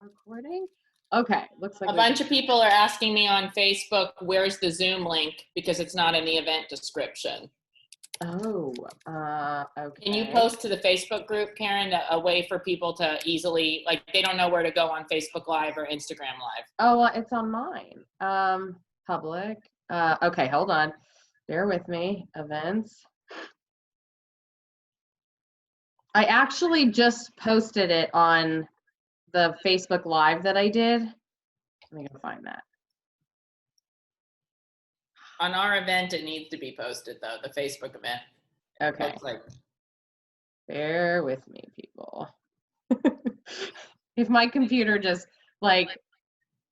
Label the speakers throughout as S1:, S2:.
S1: Recording? Okay, looks like
S2: a bunch of people are asking me on Facebook, where's the Zoom link? Because it's not in the event description.
S1: Oh, okay.
S2: Can you post to the Facebook group, Karen, a way for people to easily, like, they don't know where to go on Facebook Live or Instagram Live?
S1: Oh, it's on mine. Public. Okay, hold on. Bear with me. Events. I actually just posted it on the Facebook Live that I did. Let me go find that.
S2: On our event, it needs to be posted, though, the Facebook event.
S1: Okay.
S2: Looks like.
S1: Bear with me, people. If my computer just like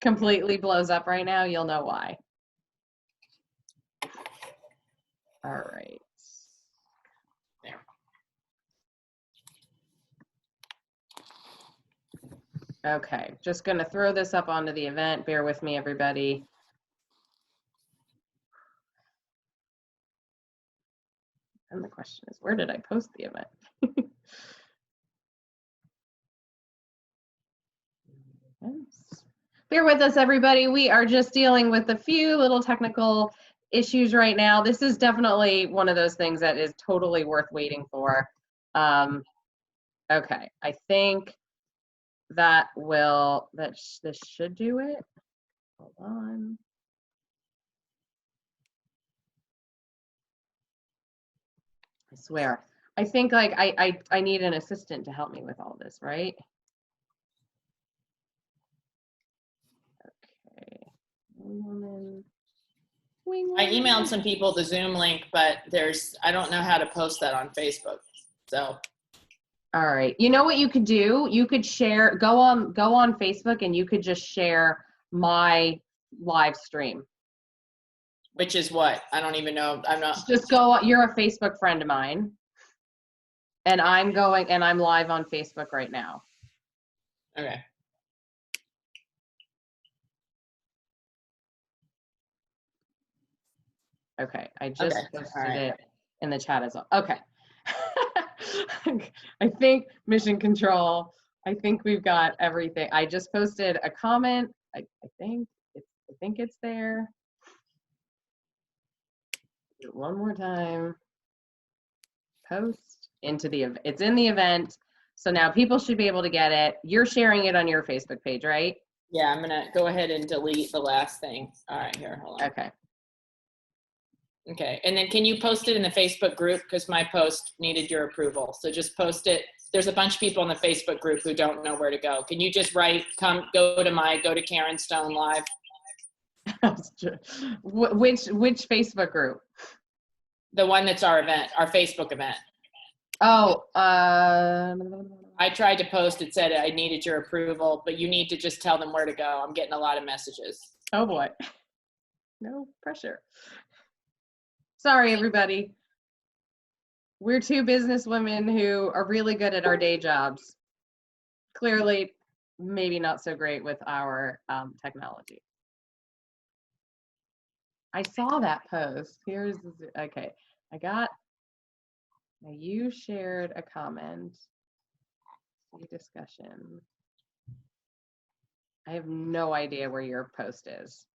S1: completely blows up right now, you'll know why. All right.
S2: There.
S1: Okay, just gonna throw this up onto the event. Bear with me, everybody. And the question is, where did I post the event? Bear with us, everybody. We are just dealing with a few little technical issues right now. This is definitely one of those things that is totally worth waiting for. Okay, I think that this should do it. Hold on. I swear. I think like I need an assistant to help me with all this, right? Okay.
S2: I emailed some people the Zoom link, but I don't know how to post that on Facebook. So.
S1: All right. You know what you could do? You could share, go on Facebook and you could just share my live stream.
S2: Which is what? I don't even know. I'm not.
S1: Just you're a Facebook friend of mine. And I'm live on Facebook right now.
S2: Okay.
S1: Okay. I just posted it in the chat as well. Okay. I think mission control. I think we've got everything. I just posted a comment. I think it's there. Do it one more time. Post into it's in the event. So now people should be able to get it. You're sharing it on your Facebook page, right?
S2: Yeah, I'm gonna go ahead and delete the last thing. All right, here, hold on.
S1: Okay.
S2: Okay, and then can you post it in the Facebook group? Because my post needed your approval. So just post it. There's a bunch of people in the Facebook group who don't know where to go. Can you just write, go to Karen Stone Live?
S1: Which Facebook group?
S2: The one that's our event, our Facebook event.
S1: Oh,
S2: I tried to post, it said I needed your approval, but you need to just tell them where to go. I'm getting a lot of messages.
S1: Oh boy. No pressure. Sorry, everybody. We're two businesswomen who are really good at our day jobs. Clearly, maybe not so great with our technology. I saw that post. Okay. Now you shared a comment. See discussion. I have no idea where your post is.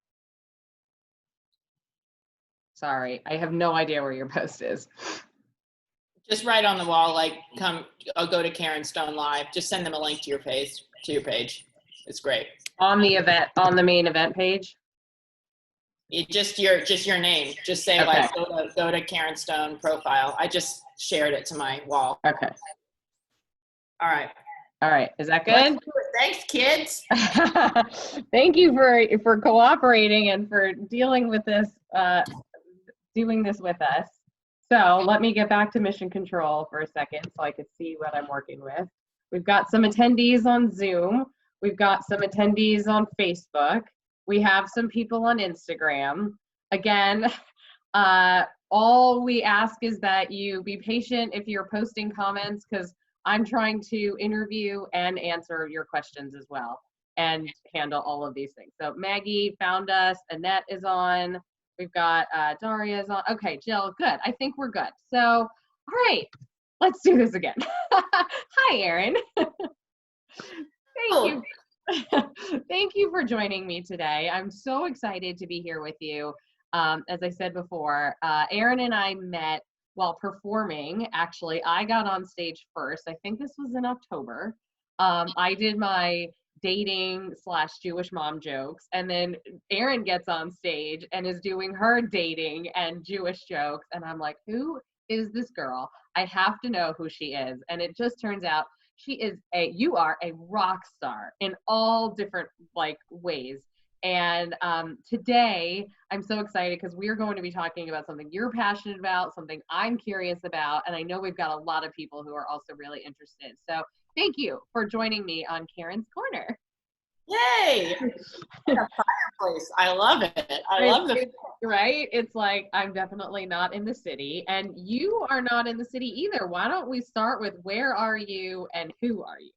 S1: Sorry, I have no idea where your post is.
S2: Just write on the wall, like, I'll go to Karen Stone Live. Just send them a link to your page. It's great.
S1: On the main event page?
S2: Just your name. Just say, okay. Like, go to Karen Stone profile. I just shared it to my wall.
S1: Okay.
S2: All right.
S1: All right. Is that good?
S2: Thanks, kids.
S1: Thank you for cooperating and for dealing with this, doing this with us. So let me get back to mission control for a second so I can see what I'm working with. We've got some attendees on Zoom. We've got some attendees on Facebook. We have some people on Instagram. Again, all we ask is that you be patient if you're posting comments, because I'm trying to interview and answer your questions as well and handle all of these things. So Maggie found us, Annette is on, we've got Daria is on. Okay, Jill, good. I think we're good. So, all right, let's do this again. Hi, Erin. Thank you. Thank you for joining me today. I'm so excited to be here with you. As I said before, Erin and I met while performing. Actually, I got on stage first. I think this was in October. I did my dating / Jewish mom jokes, and then Erin gets on stage and is doing her dating and Jewish jokes, and I'm like, who is this girl? I have to know who she is. And it just turns out you are a rock star in all different ways. And today I'm so excited because we're going to be talking about something you're passionate about, something I'm curious about, and I know we've got a lot of people who are also really interested. So thank you for joining me on Karen's Corner.
S2: Yay! A fireplace. I love it. I love the
S1: right. It's like, I'm definitely not in the city, and you are not in the city either. Why don't we start with where are you and who are you?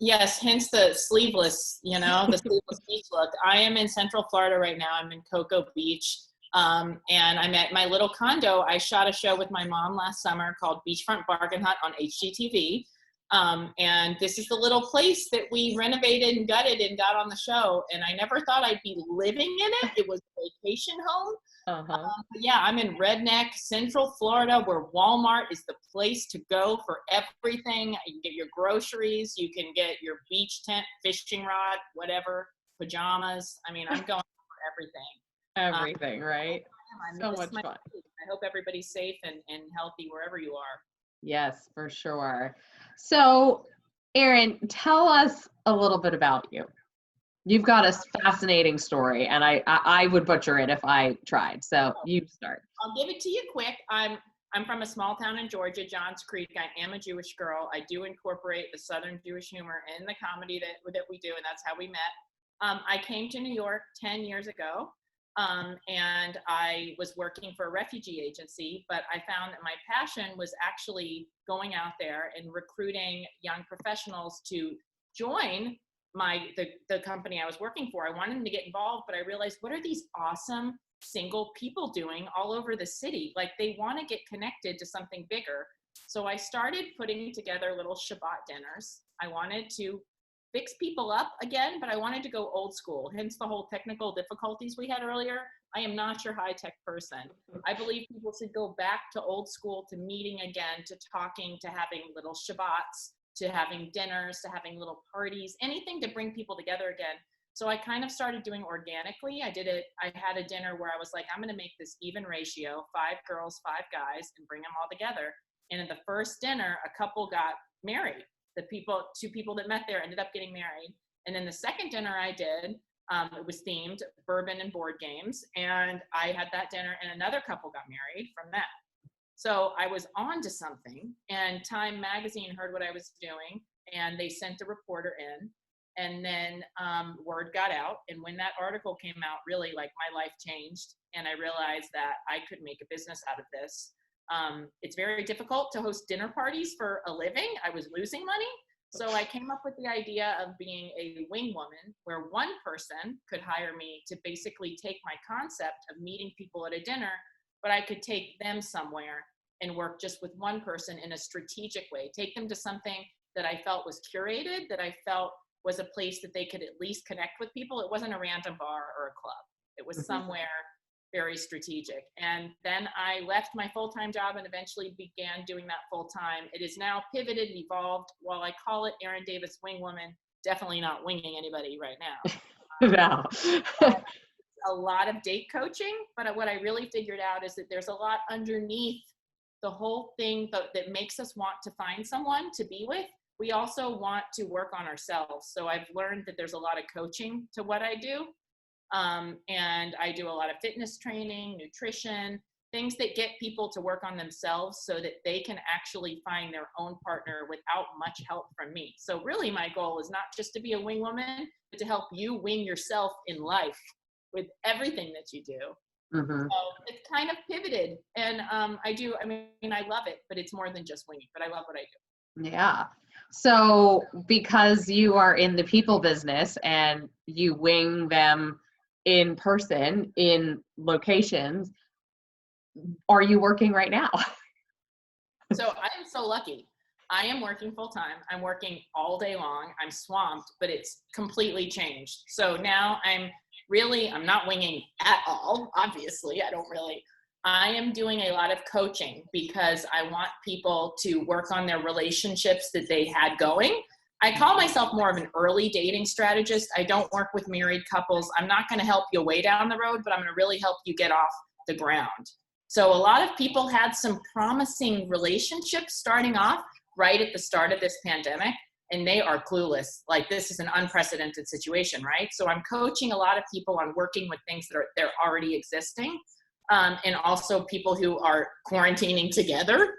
S2: Yes, hence the sleeveless, the sleeveless beach look. I am in Central Florida right now. I'm in Cocoa Beach. And I'm at my little condo. I shot a show with my mom last summer called Beachfront Bargain Hunt on HGTV. And this is the little place that we renovated and gutted and got on the show. And I never thought I'd be living in it. It was a vacation home. But yeah, I'm in redneck Central Florida, where Walmart is the place to go for everything. You can get your groceries, you can get your beach tent, fishing rod, whatever, pajamas. I mean, I'm going for everything.
S1: Everything, right? So much fun.
S2: I hope everybody's safe and healthy wherever you are.
S1: Yes, for sure. So, Erin, tell us a little bit about you. You've got a fascinating story, and I would butcher it if I tried. So you start.
S2: I'll give it to you quick. I'm from a small town in Georgia, Johns Creek. I am a Jewish girl. I do incorporate the Southern Jewish humor in the comedy that we do, and that's how we met. I came to New York 10 years ago, and I was working for a refugee agency, but I found that my passion was actually going out there and recruiting young professionals to join the company I was working for. I wanted them to get involved, but I realized, what are these awesome single people doing all over the city? Like, they want to get connected to something bigger. So I started putting together little Shabbat dinners. I wanted to fix people up again, but I wanted to go old school, hence the whole technical difficulties we had earlier. I am not your high-tech person. I believe people should go back to old school, to meeting again, to talking, to having little Shabbats, to having dinners, to having little parties, anything to bring people together again. So I kind of started doing organically. I had a dinner where I was like, I'm going to make this even ratio, 5 girls, 5 guys, and bring them all together. And in the first dinner, a couple got married. 2 people that met there ended up getting married. And then the second dinner I did, it was themed bourbon and board games. And I had that dinner, and another couple got married from that. So I was on to something, and Time Magazine heard what I was doing, and they sent a reporter in, and then word got out. And when that article came out, really, like, my life changed, and I realized that I could make a business out of this. It's very difficult to host dinner parties for a living. I was losing money. So I came up with the idea of being a wing woman, where one person could hire me to basically take my concept of meeting people at a dinner, but I could take them somewhere and work just with one person in a strategic way, take them to something that I felt was curated, that I felt was a place that they could at least connect with people. It wasn't a random bar or a club. It was somewhere very strategic. And then I left my full-time job and eventually began doing that full-time. It is now pivoted, evolved. While I call it Erin Davis Wing Woman, definitely not winging anybody right now.
S1: No.
S2: A lot of date coaching, but what I really figured out is that there's a lot underneath the whole thing that makes us want to find someone to be with. We also want to work on ourselves. So I've learned that there's a lot of coaching to what I do. And I do a lot of fitness training, nutrition, things that get people to work on themselves so that they can actually find their own partner without much help from me. So really my goal is not just to be a wing woman, but to help you wing yourself in life with everything that you do. So it's kind of pivoted, and I love it, but it's more than just winging, but I love what I do.
S1: Yeah. So because you are in the people business and you wing them in person, in locations, are you working right now?
S2: So I am so lucky. I am working full time. I'm working all day long. I'm swamped, but it's completely changed. So now I'm not winging at all. Obviously, I am doing a lot of coaching because I want people to work on their relationships that they had going. I call myself more of an early dating strategist. I don't work with married couples. I'm not going to help you way down the road, but I'm going to really help you get off the ground. So a lot of people had some promising relationships starting off right at the start of this pandemic, and they are clueless. Like, this is an unprecedented situation, right? So I'm coaching a lot of people on working with things that they're already existing, and also people who are quarantining together.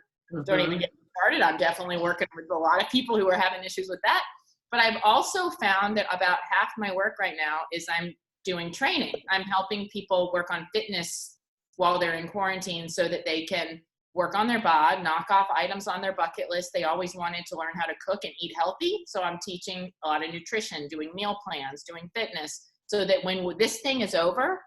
S2: Don't even get started. I'm definitely working with a lot of people who are having issues with that. But I've also found that about half my work right now is I'm doing training. I'm helping people work on fitness while they're in quarantine so that they can work on their bod, knock off items on their bucket list. They always wanted to learn how to cook and eat healthy. So I'm teaching a lot of nutrition, doing meal plans, doing fitness, so that when this thing is over,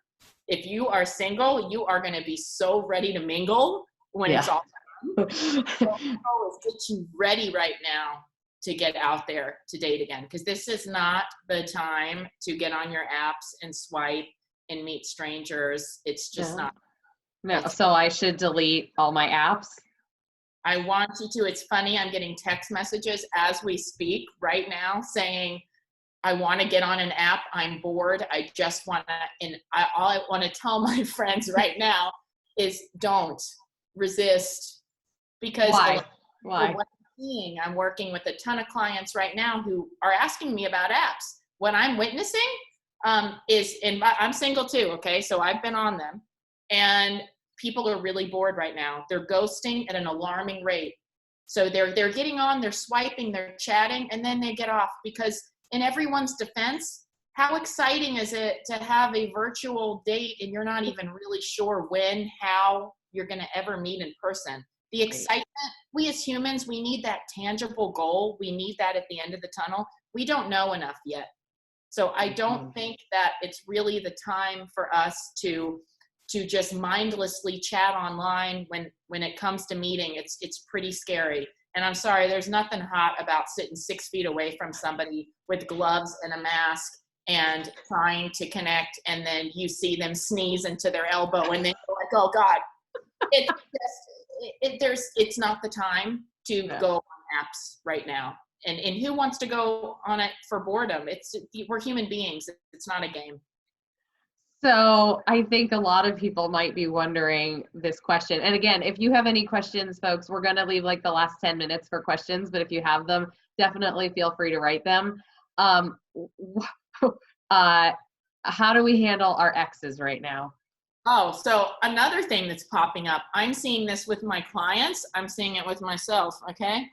S2: if you are single, you are going to be so ready to mingle when it's all done. So always get you ready right now to get out there to date again, because this is not the time to get on your apps and swipe and meet strangers. It's just not.
S1: No, so I should delete all my apps?
S2: I want you to. It's funny, I'm getting text messages as we speak right now saying, I want to get on an app. I'm bored. I just want to, and all I want to tell my friends right now is don't resist. Because
S1: Why?
S2: what I'm seeing, I'm working with a ton of clients right now who are asking me about apps. What I'm witnessing is, I'm single too, okay? So I've been on them, and people are really bored right now. They're ghosting at an alarming rate. So they're getting on, they're swiping, they're chatting, and then they get off. Because in everyone's defense, how exciting is it to have a virtual date and you're not even really sure when, how you're going to ever meet in person? The excitement, we as humans, we need that tangible goal. We need that at the end of the tunnel. We don't know enough yet. So I don't think that it's really the time for us to just mindlessly chat online when it comes to meeting. It's pretty scary. And I'm sorry, there's nothing hot about sitting 6 feet away from somebody with gloves and a mask and trying to connect, and then you see them sneeze into their elbow and then you're like, oh God. It's not the time to go on apps right now. And who wants to go on it for boredom? We're human beings. It's not a game.
S1: So I think a lot of people might be wondering this question. And again, if you have any questions, folks, we're going to leave like the last 10 minutes for questions, but if you have them, definitely feel free to write them. How do we handle our exes right now?
S2: Oh, so another thing that's popping up, I'm seeing this with my clients. I'm seeing it with myself. Okay.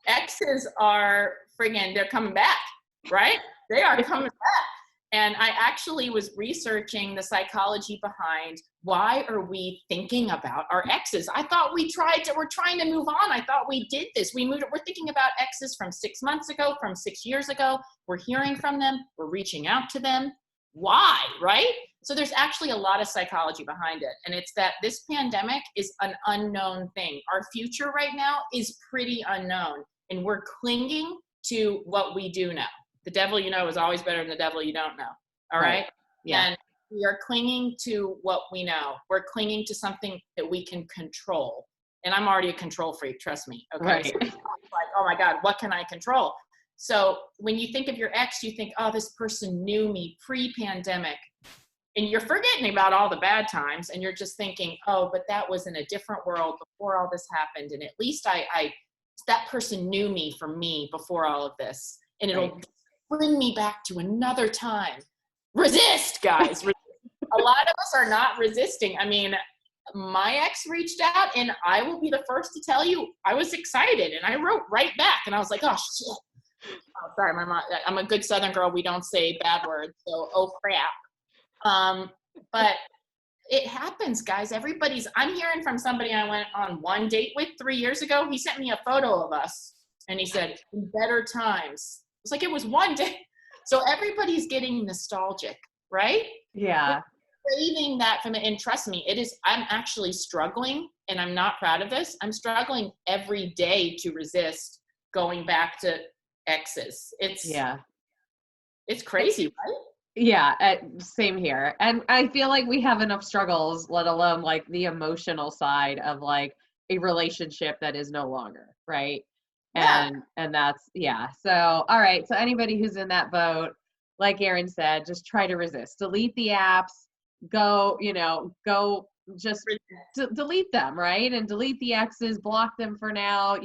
S2: Exes are they're coming back, right? They are coming back. And I actually was researching the psychology behind why are we thinking about our exes? I thought we're trying to move on. I thought we did this. We're thinking about exes from 6 months ago, from 6 years ago. We're hearing from them. We're reaching out to them. Why, right? So there's actually a lot of psychology behind it. And it's that this pandemic is an unknown thing. Our future right now is pretty unknown. And we're clinging to what we do know. The devil you know is always better than the devil you don't know. All right?
S1: Yeah.
S2: And we are clinging to what we know. We're clinging to something that we can control. And I'm already a control freak, trust me. Okay.
S1: Right.
S2: So it's like, oh my God, what can I control? So when you think of your ex, you think, oh, this person knew me pre-pandemic. And you're forgetting about all the bad times. And you're just thinking, oh, but that was in a different world before all this happened. And at least that person knew me for me before all of this. And it'll bring me back to another time. Resist, guys. A lot of us are not resisting. I mean, my ex reached out, and I will be the first to tell you, I was excited, and I wrote right back, and I was like, oh, shit. Oh, sorry, my mom. I'm a good Southern girl. We don't say bad words, so oh, crap. But it happens, guys. I'm hearing from somebody I went on one date with 3 years ago. He sent me a photo of us, and he said, in better times. It's like it was one day. So everybody's getting nostalgic, right?
S1: Yeah.
S2: craving that from it. And trust me, I'm actually struggling, and I'm not proud of this. I'm struggling every day to resist going back to exes. It's crazy, right?
S1: Yeah, same here. And I feel like we have enough struggles, let alone like the emotional side of like a relationship that is no longer, right?
S2: Yeah.
S1: And that's, yeah. So, all right. So anybody who's in that boat, like Erin said, just try to resist. Delete the apps, go just delete them, right? And delete the exes, block them for now.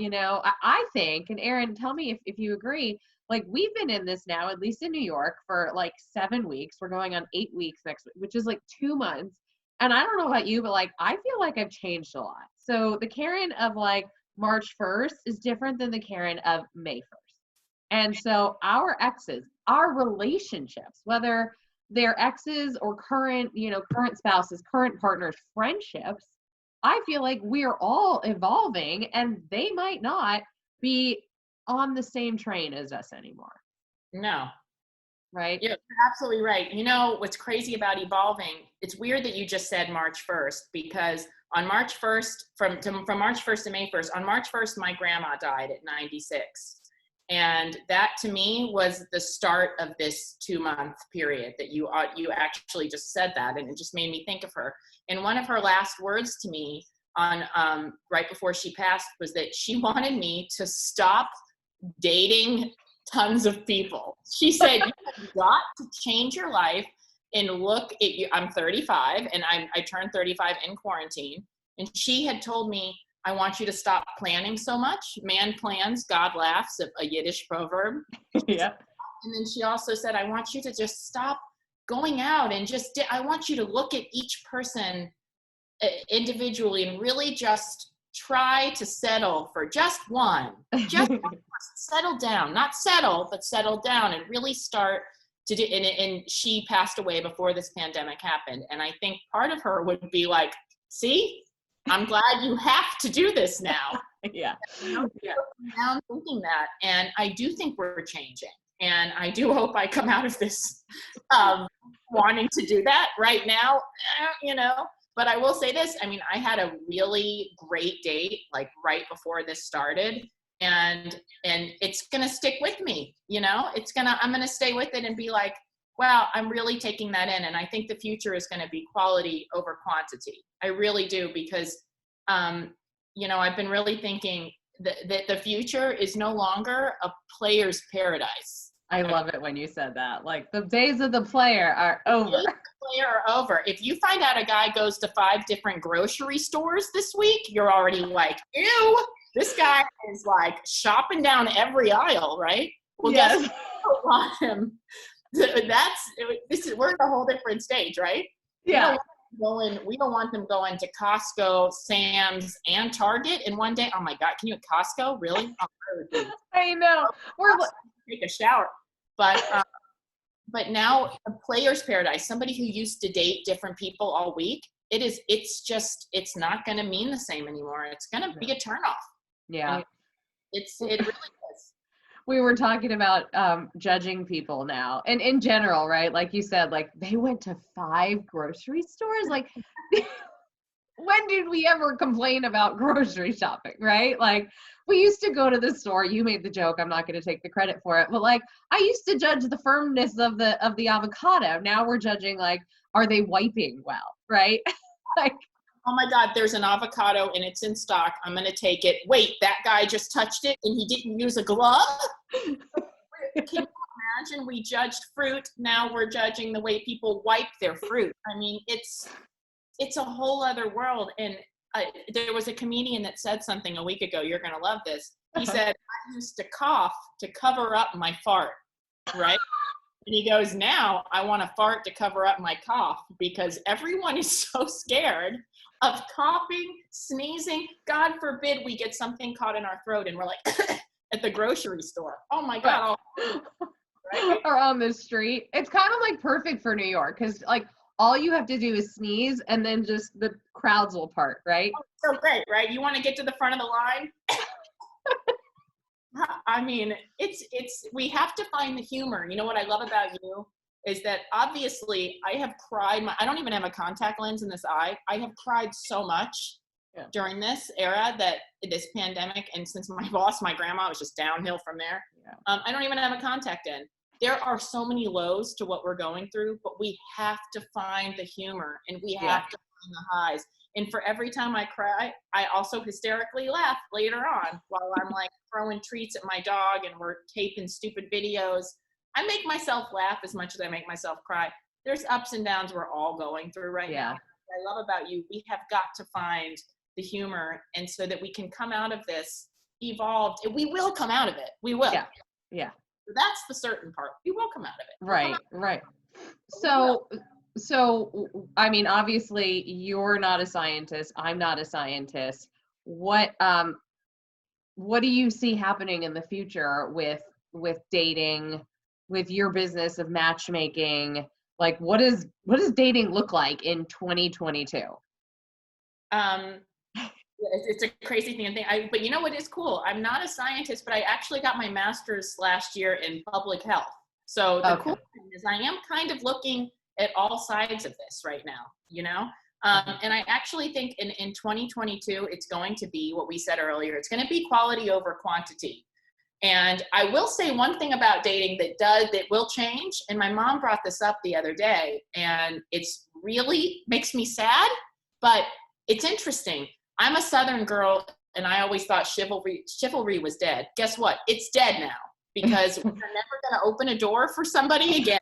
S1: I think, and Erin, tell me if you agree, like we've been in this now, at least in New York, for like 7 weeks. We're going on 8 weeks next week, which is like 2 months. And I don't know about you, but like I feel like I've changed a lot. So the Karen of like March 1st is different than the Karen of May 1st. And so our exes, our relationships, whether they're exes or current spouses, current partners, friendships, I feel like we're all evolving and they might not be on the same train as us anymore.
S2: No.
S1: Right?
S2: You're absolutely right. You know, what's crazy about evolving, it's weird that you just said March 1st, because on March 1st, from March 1st to May 1st, on March 1st, my grandma died at 96. And that to me was the start of this 2-month period that you actually just said that. And it just made me think of her. And one of her last words to me on right before she passed was that she wanted me to stop dating tons of people. She said, you have got to change your life and look at you. I'm 35 and I turned 35 in quarantine. And she had told me, I want you to stop planning so much. Man plans, God laughs, a Yiddish proverb.
S1: Yeah.
S2: And then she also said, I want you to just stop going out and I want you to look at each person individually and really just try to settle for just one. Just settle down, not settle, but settle down and really start to do. And she passed away before this pandemic happened. And I think part of her would be like, see, I'm glad you have to do this now.
S1: Yeah.
S2: Now I'm thinking that. And I do think we're changing. And I do hope I come out of this wanting to do that right now, But I will say this, I mean, I had a really great date, like right before this started. And it's going to stick with me, I'm going to stay with it and be like, wow, I'm really taking that in. And I think the future is going to be quality over quantity. I really do, because, I've been really thinking that the future is no longer a player's paradise.
S1: I love it when you said that. Like the days of the player are over.
S2: The days of the player are over. If you find out a guy goes to 5 different grocery stores this week, you're already like, ew, this guy is like shopping down every aisle, right? Well,
S1: yes.
S2: Guess we don't want him. We're at a whole different stage, right?
S1: Yeah.
S2: We don't want them going to Costco, Sam's, and Target in one day. Oh my God, can you at Costco? Really?
S1: I know. We're
S2: take a shower. But now a player's paradise, somebody who used to date different people all week, it's not going to mean the same anymore. It's going to be a turnoff.
S1: Yeah.
S2: It really is.
S1: We were talking about judging people now, and in general, right? Like you said, like they went to 5 grocery stores. Like, when did we ever complain about grocery shopping, right? Like, we used to go to the store. You made the joke. I'm not going to take the credit for it, but like, I used to judge the firmness of the avocado. Now we're judging like, are they wiping well, right? Like,
S2: oh my God, there's an avocado and it's in stock. I'm going to take it. Wait, that guy just touched it and he didn't use a glove? Can you imagine? We judged fruit. Now we're judging the way people wipe their fruit. I mean, it's a whole other world. And there was a comedian that said something a week ago. You're going to love this. He said, I used to cough to cover up my fart, right? And he goes, now I want to fart to cover up my cough, because everyone is so scared of coughing, sneezing. God forbid we get something caught in our throat and we're like at the grocery store. Oh my God. Right?
S1: Or on the street. It's kind of like perfect for New York, because like all you have to do is sneeze and then just the crowds will part, right?
S2: Oh, so great, right? You want to get to the front of the line? I mean, we have to find the humor. You know what I love about you is that obviously I have cried. I don't even have a contact lens in this eye. I have cried so much during this era, this pandemic. And since my boss, my grandma, was just downhill from there. Yeah. I don't even have a contact in. There are so many lows to what we're going through, but we have to find the humor and we have to find the highs. And for every time I cry, I also hysterically laugh later on while I'm like throwing treats at my dog and we're taping stupid videos. I make myself laugh as much as I make myself cry. There's ups and downs we're all going through right now. What I love about you, we have got to find the humor, and so that we can come out of this evolved. We will come out of it. We will.
S1: Yeah.
S2: So that's the certain part. We will come out of it.
S1: Right. So, I mean, obviously you're not a scientist. I'm not a scientist. What do you see happening in the future with dating, with your business of matchmaking? Like, what does dating look like in 2022?
S2: It's a crazy thing. But you know what is cool? I'm not a scientist, but I actually got my master's last year in public health. So the cool thing is I am kind of looking at all sides of this right now, you know? And I actually think in 2022, it's going to be what we said earlier. It's going to be quality over quantity. And I will say one thing about dating that will change. And my mom brought this up the other day, and it's really makes me sad, but it's interesting. I'm a Southern girl, and I always thought chivalry was dead. Guess what? It's dead now, because we're never going to open a door for somebody again.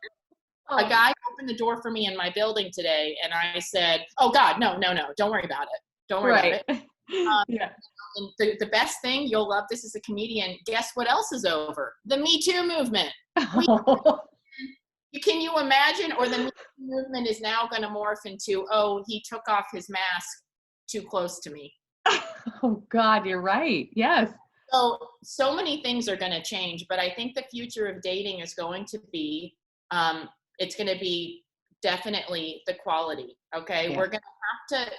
S2: A guy opened the door for me in my building today, and I said, "Oh God, no, don't worry about it. Don't worry about it." And the best thing, you'll love this as a comedian. Guess what else is over? The Me Too movement. Can you imagine? Or the Me Too movement is now going to morph into, oh, he took off his mask too close to me.
S1: Oh God, you're right. Yes.
S2: So many things are going to change, but I think the future of dating is going to be, it's going to be definitely the quality. Okay. Yeah.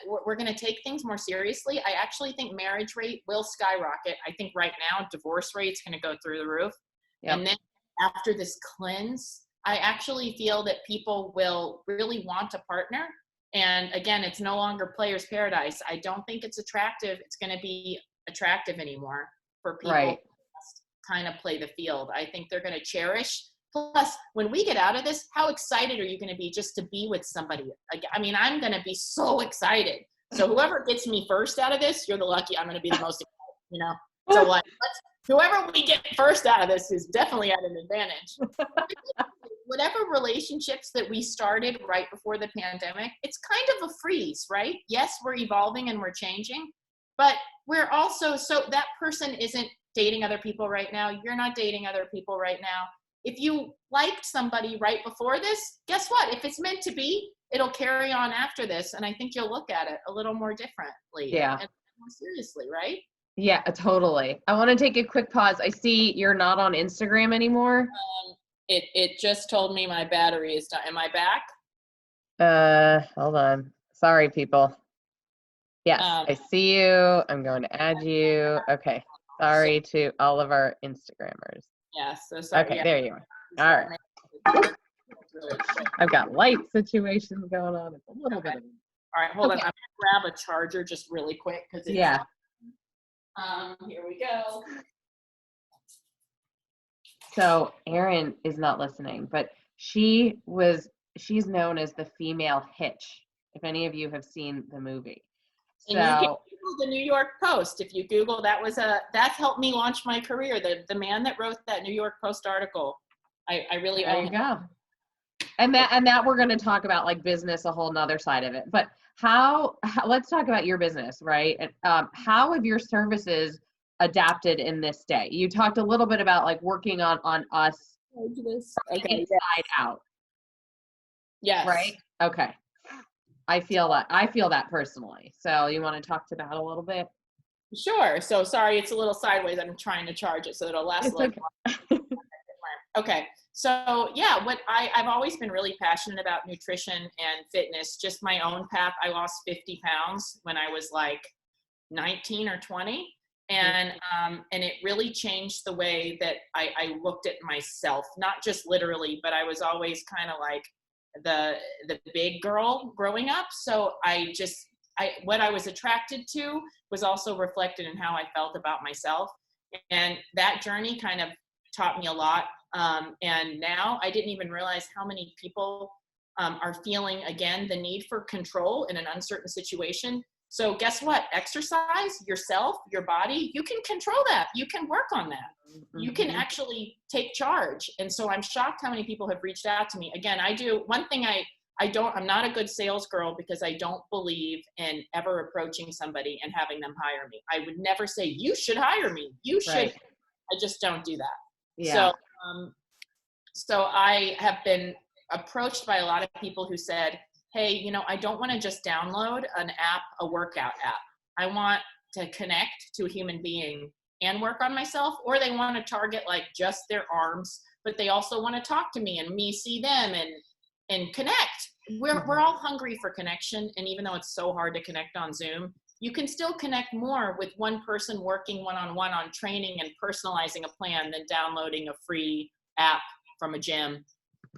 S2: We're going to take things more seriously. I actually think marriage rate will skyrocket. I think right now divorce rate's going to go through the roof. Yep. And then after this cleanse, I actually feel that people will really want a partner. And again, it's no longer player's paradise. I don't think it's attractive. It's going to be attractive anymore for people to just kind of play the field. I think they're going to cherish. Plus, when we get out of this, how excited are you going to be just to be with somebody? I mean, I'm going to be so excited. So whoever gets me first out of this, you're the lucky. I'm going to be the most excited, you know? So like, whoever we get first out of this is definitely at an advantage. Whatever relationships that we started right before the pandemic, it's kind of a freeze, right? Yes, we're evolving and we're changing, but we're also, so that person isn't dating other people right now. You're not dating other people right now. If you liked somebody right before this, guess what? If it's meant to be, it'll carry on after this. And I think you'll look at it a little more differently. And more seriously, right?
S1: Yeah, totally. I want to take a quick pause. I see you're not on Instagram anymore.
S2: It just told me my battery is done. Am I back?
S1: Hold on. Sorry, people. Yes, I see you. I'm going to add you. Okay. Sorry to all of our Instagrammers.
S2: Yeah, so sorry.
S1: Okay, there you are. All right. I've got light situations going on. It's a little bit of...
S2: All right, hold on. I'm going to grab a charger just really quick. Because here we go.
S1: So Erin is not listening, but she's known as the female Hitch, if any of you have seen the movie.
S2: And you can Google the New York Post. If you Google, that helped me launch my career. The man that wrote that New York Post article, I really
S1: there you go. And that we're going to talk about, like, business, a whole nother side of it. But how let's talk about your business, right? And how have your services adapted in this day? You talked a little bit about, like, working on us inside out.
S2: Yes.
S1: Right? Okay. I feel that personally. So you want to talk to that a little bit?
S2: Sure. So sorry, it's a little sideways. I'm trying to charge it so it'll last a little longer. Okay. So yeah, I've always been really passionate about nutrition and fitness, just my own path. I lost 50 pounds when I was like 19 or 20. And it really changed the way that I looked at myself, not just literally, but I was always kind of like the big girl growing up. So what I was attracted to was also reflected in how I felt about myself. And that journey kind of taught me a lot. And now I didn't even realize how many people are feeling, again, the need for control in an uncertain situation. So guess what? Exercise yourself, your body, you can control that. You can work on that. You can actually take charge. And so I'm shocked how many people have reached out to me. Again, one thing I'm not a good sales girl because I don't believe in ever approaching somebody and having them hire me. I would never say, you should hire me. You should.
S1: Right.
S2: I just don't do that.
S1: Yeah.
S2: So I have been approached by a lot of people who said, hey, I don't want to just download an app, a workout app. I want to connect to a human being and work on myself, or they want to target like just their arms, but they also want to talk to me and me see them and connect. We're all hungry for connection. And even though it's so hard to connect on Zoom, you can still connect more with one person working one-on-one on training and personalizing a plan than downloading a free app from a gym.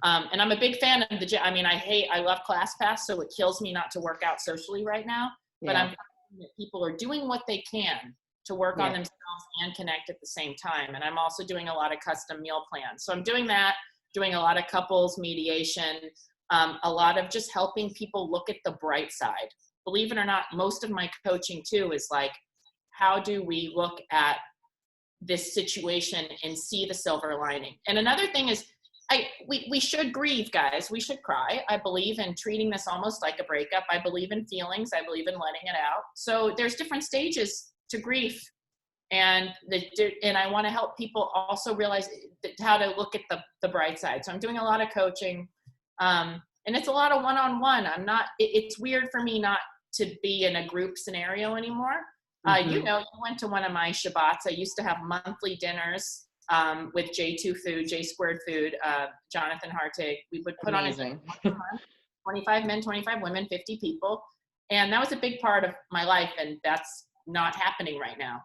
S2: And I'm a big fan of the gym. I mean, I love ClassPass, so it kills me not to work out socially right now, but I'm finding that people are doing what they can to work on themselves and connect at the same time. And I'm also doing a lot of custom meal plans. So I'm doing that, doing a lot of couples mediation, a lot of just helping people look at the bright side. Believe it or not, most of my coaching too is like, how do we look at this situation and see the silver lining? And another thing is, we should grieve, guys. We should cry. I believe in treating this almost like a breakup. I believe in feelings. I believe in letting it out. So there's different stages to grief. And I want to help people also realize how to look at the bright side. So I'm doing a lot of coaching. And it's a lot of one-on-one. It's weird for me not to be in a group scenario anymore. You went to one of my Shabbats. I used to have monthly dinners with J Squared Food, Jonathan Hartig. We would put
S1: Amazing.
S2: on 25 men, 25 women, 50 people. And that was a big part of my life. And that's not happening right now.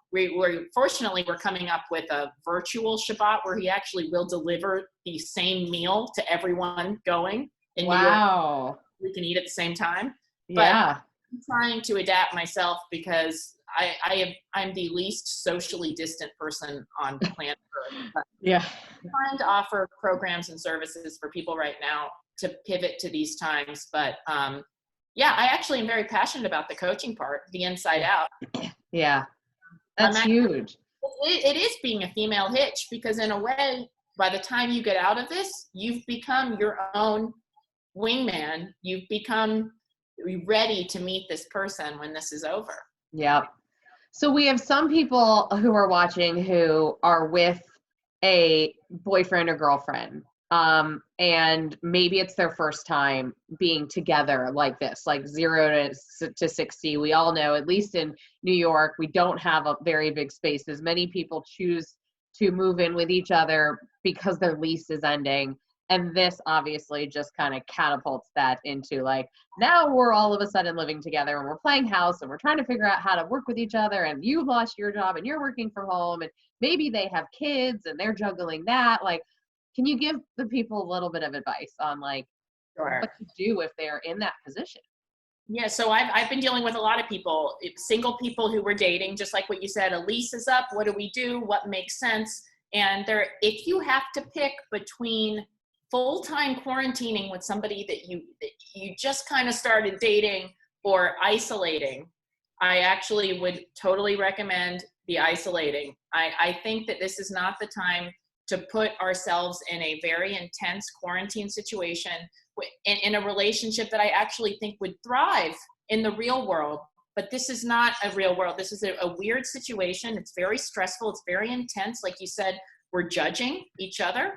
S2: Fortunately, we're coming up with a virtual Shabbat where he actually will deliver the same meal to everyone going in New York. We can eat at the same time.
S1: Yeah.
S2: But I'm trying to adapt myself because I'm the least socially distant person on planet Earth.
S1: Yeah.
S2: I'm trying to offer programs and services for people right now to pivot to these times. But I actually am very passionate about the coaching part, the inside out.
S1: Yeah. That's huge.
S2: It is being a female hitch because in a way, by the time you get out of this, you've become your own wingman. You've become ready to meet this person when this is over.
S1: Yep. So we have some people who are watching who are with a boyfriend or girlfriend, and maybe it's their first time being together like this, like 0 to 60. We all know, at least in New York, we don't have a very big spaces. Many people choose to move in with each other because their lease is ending. And this obviously just kind of catapults that into like, now we're all of a sudden living together and we're playing house and we're trying to figure out how to work with each other, and you lost your job and you're working from home and maybe they have kids and they're juggling that. Like, can you give the people a little bit of advice on like what to do if they're in that position?
S2: Yeah, so I've been dealing with a lot of people, single people who were dating, just like what you said, a lease is up, what do we do? What makes sense? And if you have to pick between full-time quarantining with somebody that you just kind of started dating or isolating, I actually would totally recommend the isolating. I think that this is not the time to put ourselves in a very intense quarantine situation in a relationship that I actually think would thrive in the real world. But this is not a real world. This is a weird situation. It's very stressful. It's very intense. Like you said, we're judging each other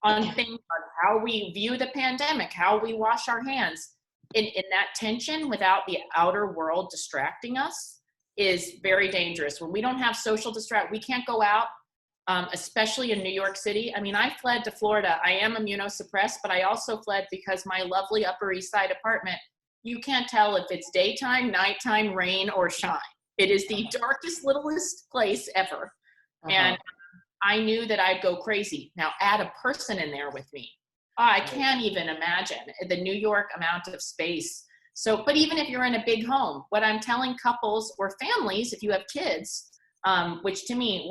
S2: on things, on how we view the pandemic, how we wash our hands. In that tension without the outer world distracting us is very dangerous. When we don't have social we can't go out, especially in New York City. I mean, I fled to Florida. I am immunosuppressed, but I also fled because my lovely Upper East Side apartment, you can't tell if it's daytime, nighttime, rain, or shine. It is the darkest, littlest place ever. And I knew that I'd go crazy. Now add a person in there with me. I can't even imagine the New York amount of space. So, but even if you're in a big home, what I'm telling couples or families, if you have kids, which to me,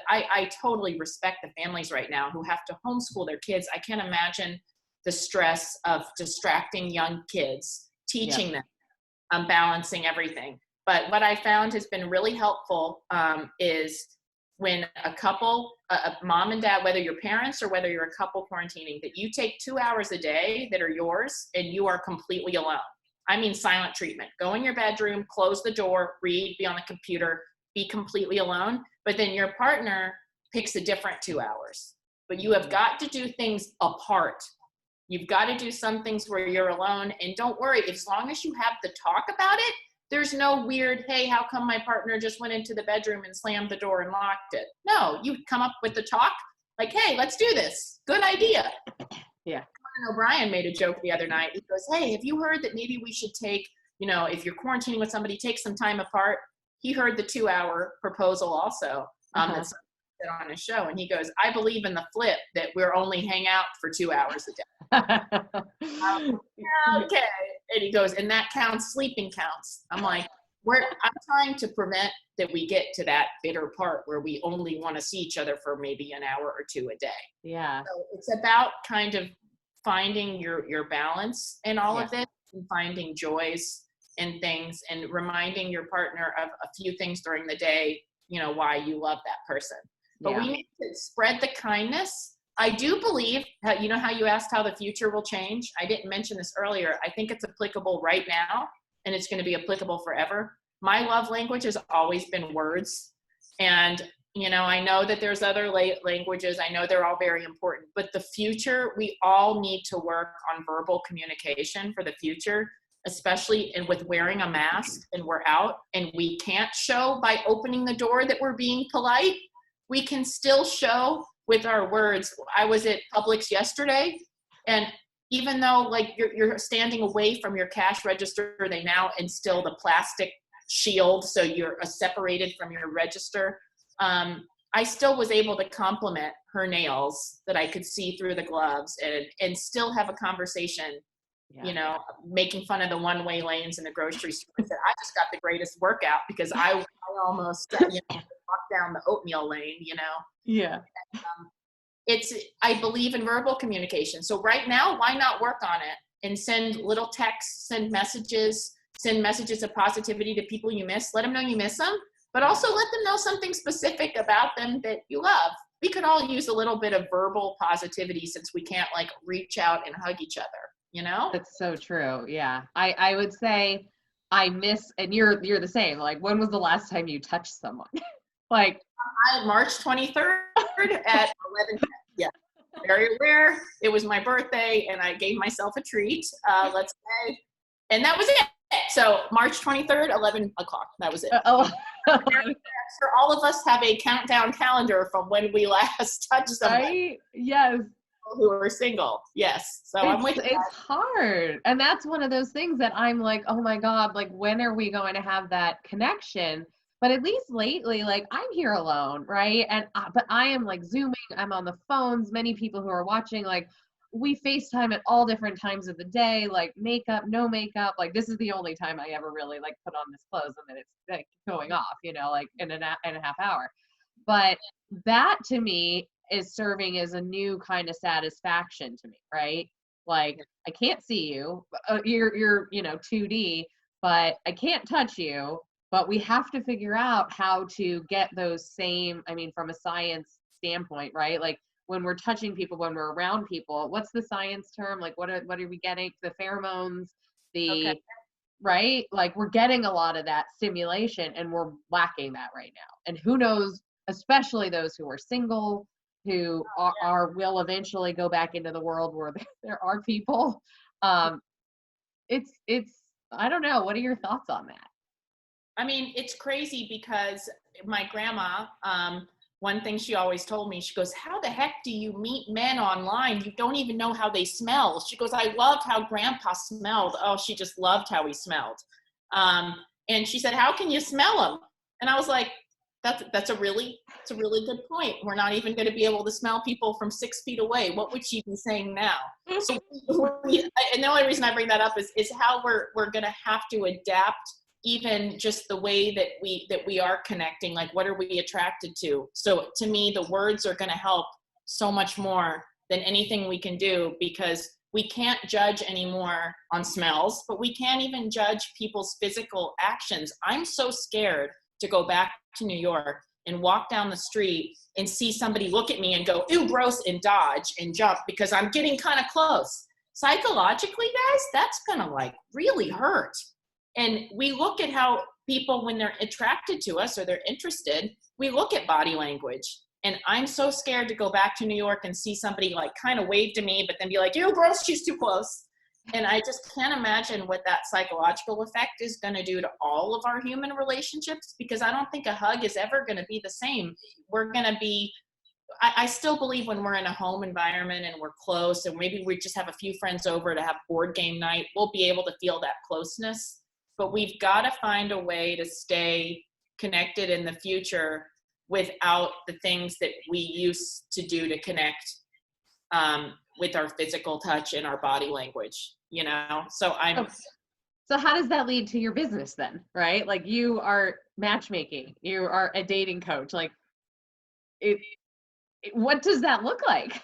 S2: I totally respect the families right now who have to homeschool their kids. I can't imagine the stress of distracting young kids, teaching them, balancing everything. But what I found has been really helpful is when a couple, a mom and dad, whether you're parents or whether you're a couple quarantining, that you take 2 hours a day that are yours and you are completely alone. I mean, silent treatment. Go in your bedroom, close the door, read, be on the computer, be completely alone. But then your partner picks a different 2 hours. But you have got to do things apart. You've got to do some things where you're alone. And don't worry, as long as you have the talk about it, there's no weird, hey, how come my partner just went into the bedroom and slammed the door and locked it? No, you come up with the talk, like, hey, let's do this. Good idea.
S1: Yeah.
S2: Conan O'Brien made a joke the other night. He goes, hey, have you heard that maybe we should take, if you're quarantining with somebody, take some time apart? He heard the 2-hour proposal also. That on his show, and he goes, I believe in the flip that we're only hang out for 2 hours a day. Okay. And he goes, and that counts, sleeping counts. I'm like, I'm trying to prevent that we get to that bitter part where we only want to see each other for maybe an hour or two a day.
S1: Yeah.
S2: So it's about kind of finding your balance in all of this and finding joys and things and reminding your partner of a few things during the day, why you love that person. But we need to spread the kindness. I do believe, how you asked how the future will change? I didn't mention this earlier. I think it's applicable right now, and it's going to be applicable forever. My love language has always been words. And, I know that there's other languages. I know they're all very important. But the future, we all need to work on verbal communication for the future, especially with wearing a mask and we're out. And we can't show by opening the door that we're being polite. We can still show with our words. I was at Publix yesterday, and even though you're standing away from your cash register, they now instill the plastic shield so you're separated from your register. I still was able to compliment her nails that I could see through the gloves and still have a conversation, making fun of the one-way lanes in the grocery store. I said, I just got the greatest workout because I almost walked down the oatmeal lane,
S1: Yeah.
S2: And, I believe in verbal communication. So right now, why not work on it and send little texts, send messages of positivity to people you miss. Let them know you miss them, but also let them know something specific about them that you love. We could all use a little bit of verbal positivity since we can't reach out and hug each other,
S1: That's so true. Yeah. I would say I miss, and you're the same. When was the last time you touched someone?
S2: March 23rd at 11:10. Yeah. Very rare. It was my birthday and I gave myself a treat, let's say. And that was it. So March 23rd, 11 o'clock. That was it. I'm sure all of us have a countdown calendar from when we last touched somebody.
S1: Right? Yes.
S2: Who are single. Yes. So I'm with you.
S1: It's hard. And that's one of those things that I'm like, oh my God, when are we going to have that connection? But at least lately, I'm here alone, right? And but I am Zooming. I'm on the phones. Many people who are watching, we FaceTime at all different times of the day, makeup, no makeup. This is the only time I ever really put on this clothes and then it's going off, in a half hour. But that to me is serving as a new kind of satisfaction to me, right? I can't see you. You're 2D, but I can't touch you. But we have to figure out how to get those same, from a science standpoint, right? When we're touching people, when we're around people, what's the science term? What are we getting? The pheromones, right? We're getting a lot of that stimulation and we're lacking that right now. And who knows, especially those who are single, who will eventually go back into the world where there are people. It's, I don't know. What are your thoughts on that?
S2: It's crazy because my grandma, one thing she always told me, she goes, how the heck do you meet men online? You don't even know how they smell. She goes, I loved how grandpa smelled. Oh, she just loved how he smelled. And she said, how can you smell him? And I was like, it's a really good point. We're not even going to be able to smell people from 6 feet away. What would she be saying now? So and the only reason I bring that up is how we're going to have to adapt even just the way that we are connecting. Like, what are we attracted to? So to me, the words are going to help so much more than anything we can do, because we can't judge anymore on smells, but we can't even judge people's physical actions. I'm so scared to go back to New York and walk down the street and see somebody look at me and go, ew, gross, and dodge and jump because I'm getting kind of close. Psychologically, guys, that's gonna like really hurt. And we look at how people, when they're attracted to us or they're interested, we look at body language. And I'm so scared to go back to New York and see somebody like kind of wave to me, but then be like, ew, gross, she's too close. And I just can't imagine what that psychological effect is going to do to all of our human relationships, because I don't think a hug is ever going to be the same. We're going to be, I still believe when we're in a home environment and we're close and maybe we just have a few friends over to have board game night, we'll be able to feel that closeness. But we've got to find a way to stay connected in the future without the things that we used to do to connect with our physical touch and our body language, you know? So
S1: So how does that lead to your business then, right? Like, you are matchmaking, you are a dating coach. Like, what does that look like?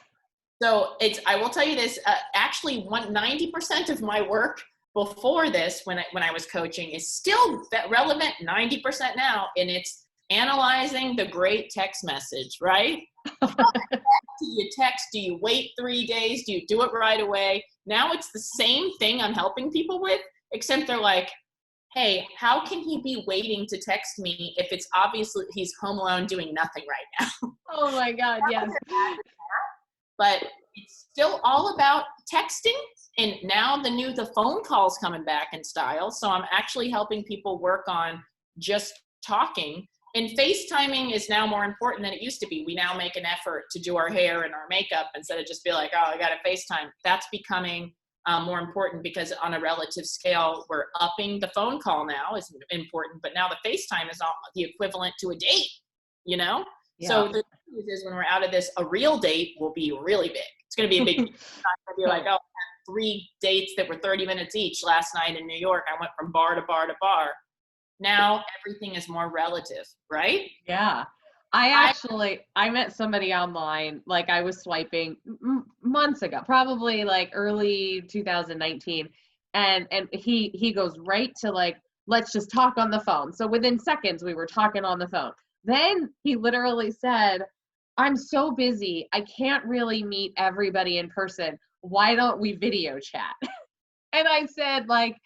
S2: So I will tell you this, actually 90% of my work before this, when I was coaching, is still relevant 90% now. And it's analyzing the great text message, right? How the heck do you text? Do you wait 3 days? Do you do it right away? Now it's the same thing I'm helping people with, except they're like, hey, how can he be waiting to text me if it's obviously he's home alone doing nothing right now?
S1: Oh my God, yes.
S2: But it's still all about texting. And now the phone call's coming back in style. So I'm actually helping people work on just talking. And FaceTiming is now more important than it used to be. We now make an effort to do our hair and our makeup instead of just be like, oh, I got to FaceTime. That's becoming more important, because on a relative scale, we're upping the phone call now is important, but now the FaceTime is the equivalent to a date, you know? Yeah. So the news is, when we're out of this, a real date will be really big. It's going to be a big deal. It's not going to be like, oh, I had 3 dates that were 30 minutes each last night in New York. I went from bar to bar to bar. Now everything is more relative, right?
S1: Yeah. I met somebody online, like I was swiping months ago, probably like early 2019. And he goes right to like, let's just talk on the phone. So within seconds we were talking on the phone. Then he literally said, I'm so busy, I can't really meet everybody in person. Why don't we video chat? And I said, like,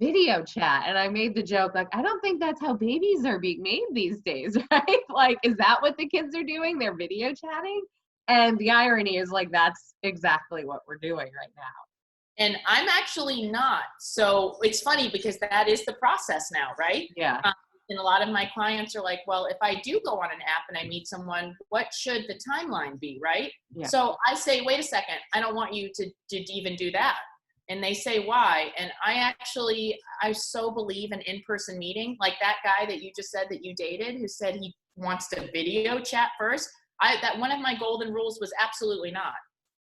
S1: video chat. And I made the joke, like, I don't think that's how babies are being made these days, right? Like, is that what the kids are doing? They're video chatting? And the irony is, like, that's exactly what we're doing right now.
S2: And I'm actually not. So it's funny, because that is the process now, right?
S1: Yeah.
S2: And a lot of my clients are like, well, if I do go on an app and I meet someone, what should the timeline be, right? Yeah. So I say, wait a second, I don't want you to even do that. And they say, why? And I so believe in in-person meeting. Like that guy that you just said that you dated, who said he wants to video chat first. That one of my golden rules was absolutely not.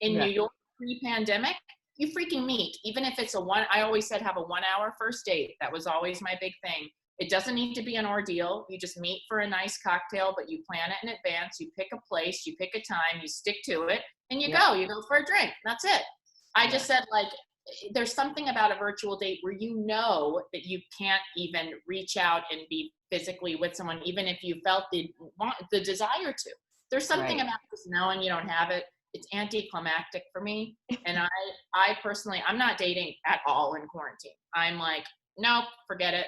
S2: In New York pre-pandemic, you freaking meet. Even if it's I always said have a 1 hour first date. That was always my big thing. It doesn't need to be an ordeal. You just meet for a nice cocktail, but you plan it in advance. You pick a place, you pick a time, you stick to it, and you go for a drink. That's it. I just said, like, there's something about a virtual date where you know that you can't even reach out and be physically with someone, even if you felt the desire to. There's something about just knowing you don't have it. It's anticlimactic for me. And I personally, I'm not dating at all in quarantine. I'm like, nope, forget it.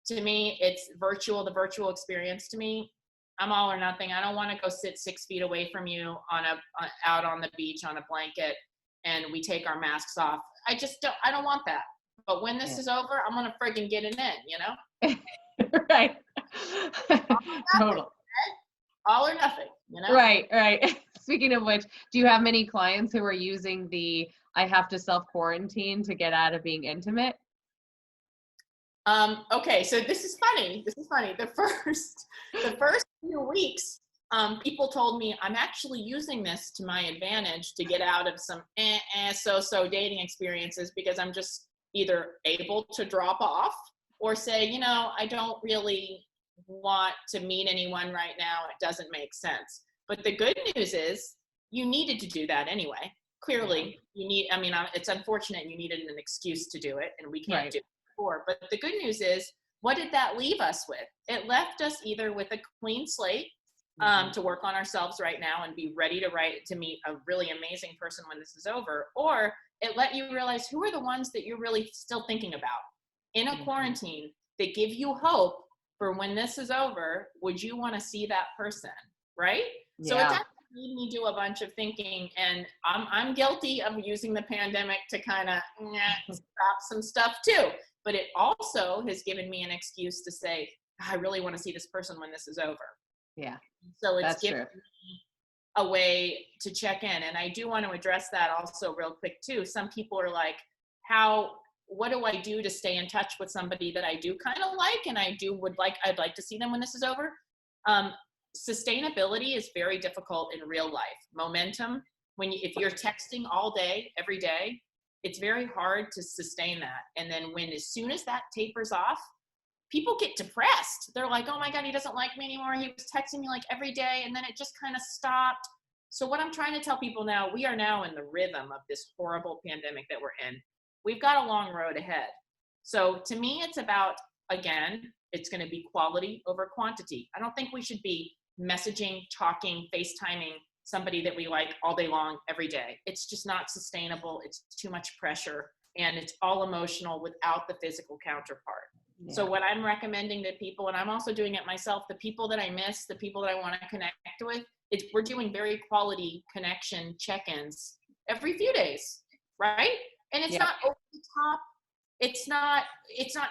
S2: To me, it's virtual. The virtual experience, to me, I'm all or nothing. I don't want to go sit 6 feet away from you out on the beach on a blanket and we take our masks off. I don't want that. But when this is over, I'm going to friggin' get it in, you know?
S1: Right. Total.
S2: All or nothing, you know?
S1: Right. Speaking of which, do you have many clients who are using I have to self-quarantine to get out of being intimate?
S2: Okay, so this is funny. The first few weeks, people told me I'm actually using this to my advantage to get out of some so dating experiences, because I'm just either able to drop off or say, I don't really want to meet anyone right now. It doesn't make sense. But the good news is you needed to do that anyway. Clearly, it's unfortunate you needed an excuse to do it, and we can't do it before. But the good news is, what did that leave us with? It left us either with a clean slate to work on ourselves right now and be ready to meet a really amazing person when this is over, or it let you realize who are the ones that you're really still thinking about in a quarantine that give you hope for when this is over. Would you want to see that person, right? Yeah. So it definitely made me do a bunch of thinking, and I'm guilty of using the pandemic to kind of stop some stuff too. But it also has given me an excuse to say, I really want to see this person when this is over.
S1: Yeah.
S2: So it's given me a way to check in. And I do want to address that also real quick too. Some people are like, what do I do to stay in touch with somebody that I do kind of like, and I'd like to see them when this is over? Sustainability is very difficult in real life. Momentum, if you're texting all day, every day, it's very hard to sustain that. And then as soon as that tapers off, people get depressed. They're like, oh my God, he doesn't like me anymore. He was texting me like every day, and then it just kind of stopped. So what I'm trying to tell people now, we are now in the rhythm of this horrible pandemic that we're in. We've got a long road ahead. So to me, it's about, again, it's going to be quality over quantity. I don't think we should be messaging, talking, FaceTiming somebody that we like all day long, every day. It's just not sustainable. It's too much pressure, and it's all emotional without the physical counterpart. Yeah. So what I'm recommending to people, and I'm also doing it myself, the people that I miss, the people that I want to connect with, we're doing very quality connection check-ins every few days, right? And it's not over the top. It's not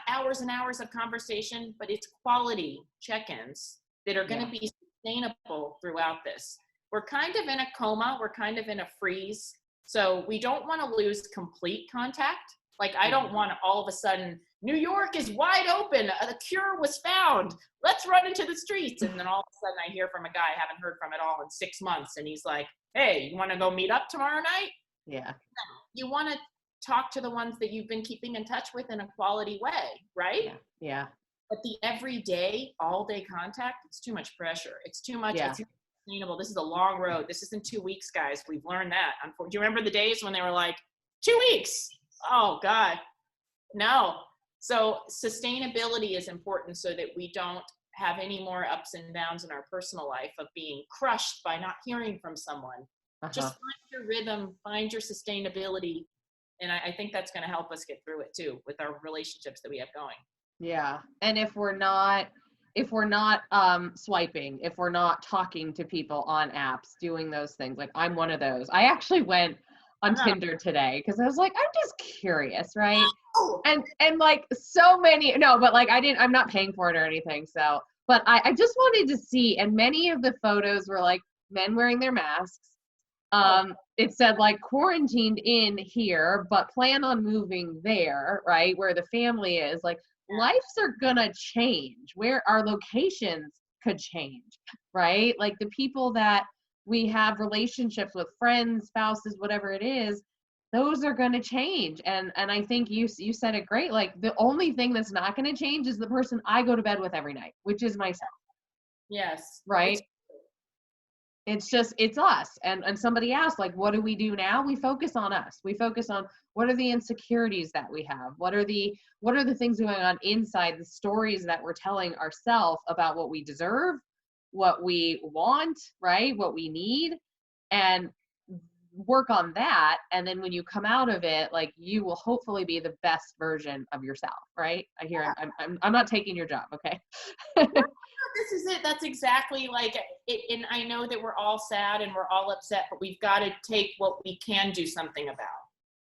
S2: hours and hours of conversation, but it's quality check-ins that are going to be sustainable throughout this. We're kind of in a coma. We're kind of in a freeze. So we don't want to lose complete contact. Like, I don't want to all of a sudden, New York is wide open. A cure was found. Let's run into the streets. And then all of a sudden I hear from a guy I haven't heard from at all in 6 months. And he's like, hey, you want to go meet up tomorrow night? Yeah. You want to talk to the ones that you've been keeping in touch with in a quality way, right? Yeah. But the everyday, all day contact, it's too much pressure. It's too much. Yeah. It's not sustainable. This is a long road. This isn't 2 weeks, guys. We've learned that. Do you remember the days when they were like, 2 weeks? Oh God, no. So sustainability is important so that we don't have any more ups and downs in our personal life of being crushed by not hearing from someone. Just find your rhythm, find your sustainability. And I think that's going to help us get through it too, with our relationships that we have going. Yeah. And if we're not swiping, if we're not talking to people on apps, doing those things, like I'm one of those. I actually went on Tinder today because I was like, I'm just curious, right? And like so many, no, but like I'm not paying for it or anything. So, but I just wanted to see, and many of the photos were like men wearing their masks. It said like quarantined in here, but plan on moving there, right? Where the family is. Like, lives are gonna change, where our locations could change, right? Like the people that we have relationships with, friends, spouses, whatever it is, those are going to change. And I think you said it great. Like the only thing that's not going to change is the person I go to bed with every night, which is myself. Yes. Right. It's us. And somebody asked, like, what do we do now? We focus on us. We focus on what are the insecurities that we have? What are the things going on inside, the stories that we're telling ourselves about what we deserve, what we want, right? What we need, and work on that. And then when you come out of it, like, you will hopefully be the best version of yourself, right? I hear I'm not taking your job. Okay. This is it. That's exactly like it. And I know that we're all sad and we're all upset, but we've got to take what we can do something about.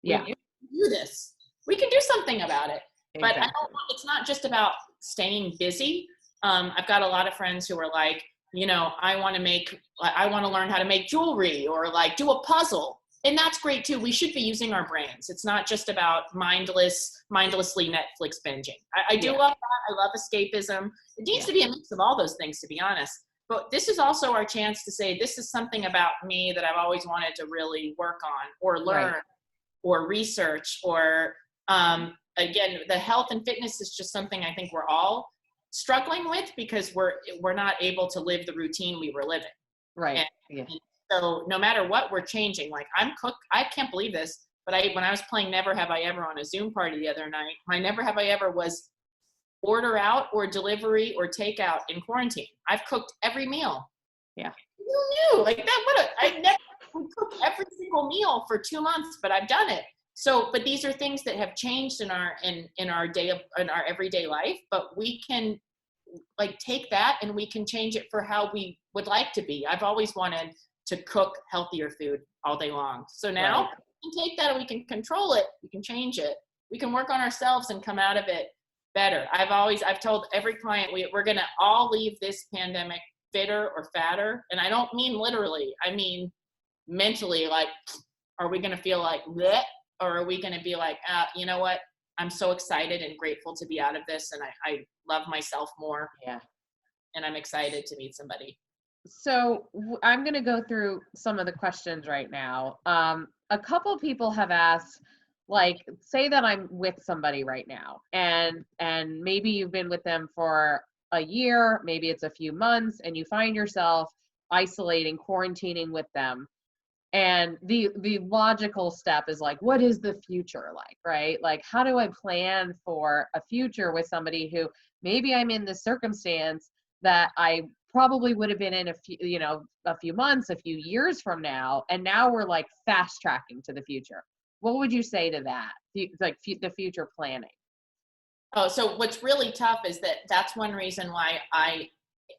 S2: Yeah. We can do this. We can do something about it. Exactly. But it's not just about staying busy. I've got a lot of friends who are like, I want to learn how to make jewelry, or like do a puzzle. and that's great too. We should be using our brains. It's not just about mindlessly Netflix binging. I do love that. I love escapism. It needs to be a mix of all those things, to be honest. But this is also our chance to say, this is something about me that I've always wanted to really work on or learn or research, or again, the health and fitness is just something I think we're all struggling with because we're not able to live the routine we were living.
S1: Right.
S2: And so no matter what, we're changing. Like I can't believe this, but when I was playing Never Have I Ever on a Zoom party the other night, my Never Have I Ever was order out or delivery or takeout in quarantine. I've cooked every meal.
S1: Yeah.
S2: Who knew? Like that I never cooked every single meal for 2 months, but I've done it. So, but these are things that have changed in our everyday life, but we can like take that and we can change it for how we would like to be. I've always wanted to cook healthier food all day long. So now we can take that and we can control it. We can change it. We can work on ourselves and come out of it better. I've told every client we're going to all leave this pandemic fitter or fatter. And I don't mean literally, I mean mentally, like, are we going to feel like bleh? Or are we going to be like, you know what? I'm so excited and grateful to be out of this. And I love myself more.
S1: Yeah.
S2: And I'm excited to meet somebody.
S1: So I'm going to go through some of the questions right now. A couple people have asked, like, say that I'm with somebody right now and maybe you've been with them for a year, maybe it's a few months, and you find yourself isolating, quarantining with them. And the logical step is like, what is the future like, right? Like, how do I plan for a future with somebody who maybe I'm in this circumstance that I probably would have been in a few months, a few years from now, and now we're like fast tracking to the future. What would you say to that? Like the future planning?
S2: Oh, so what's really tough is that's one reason why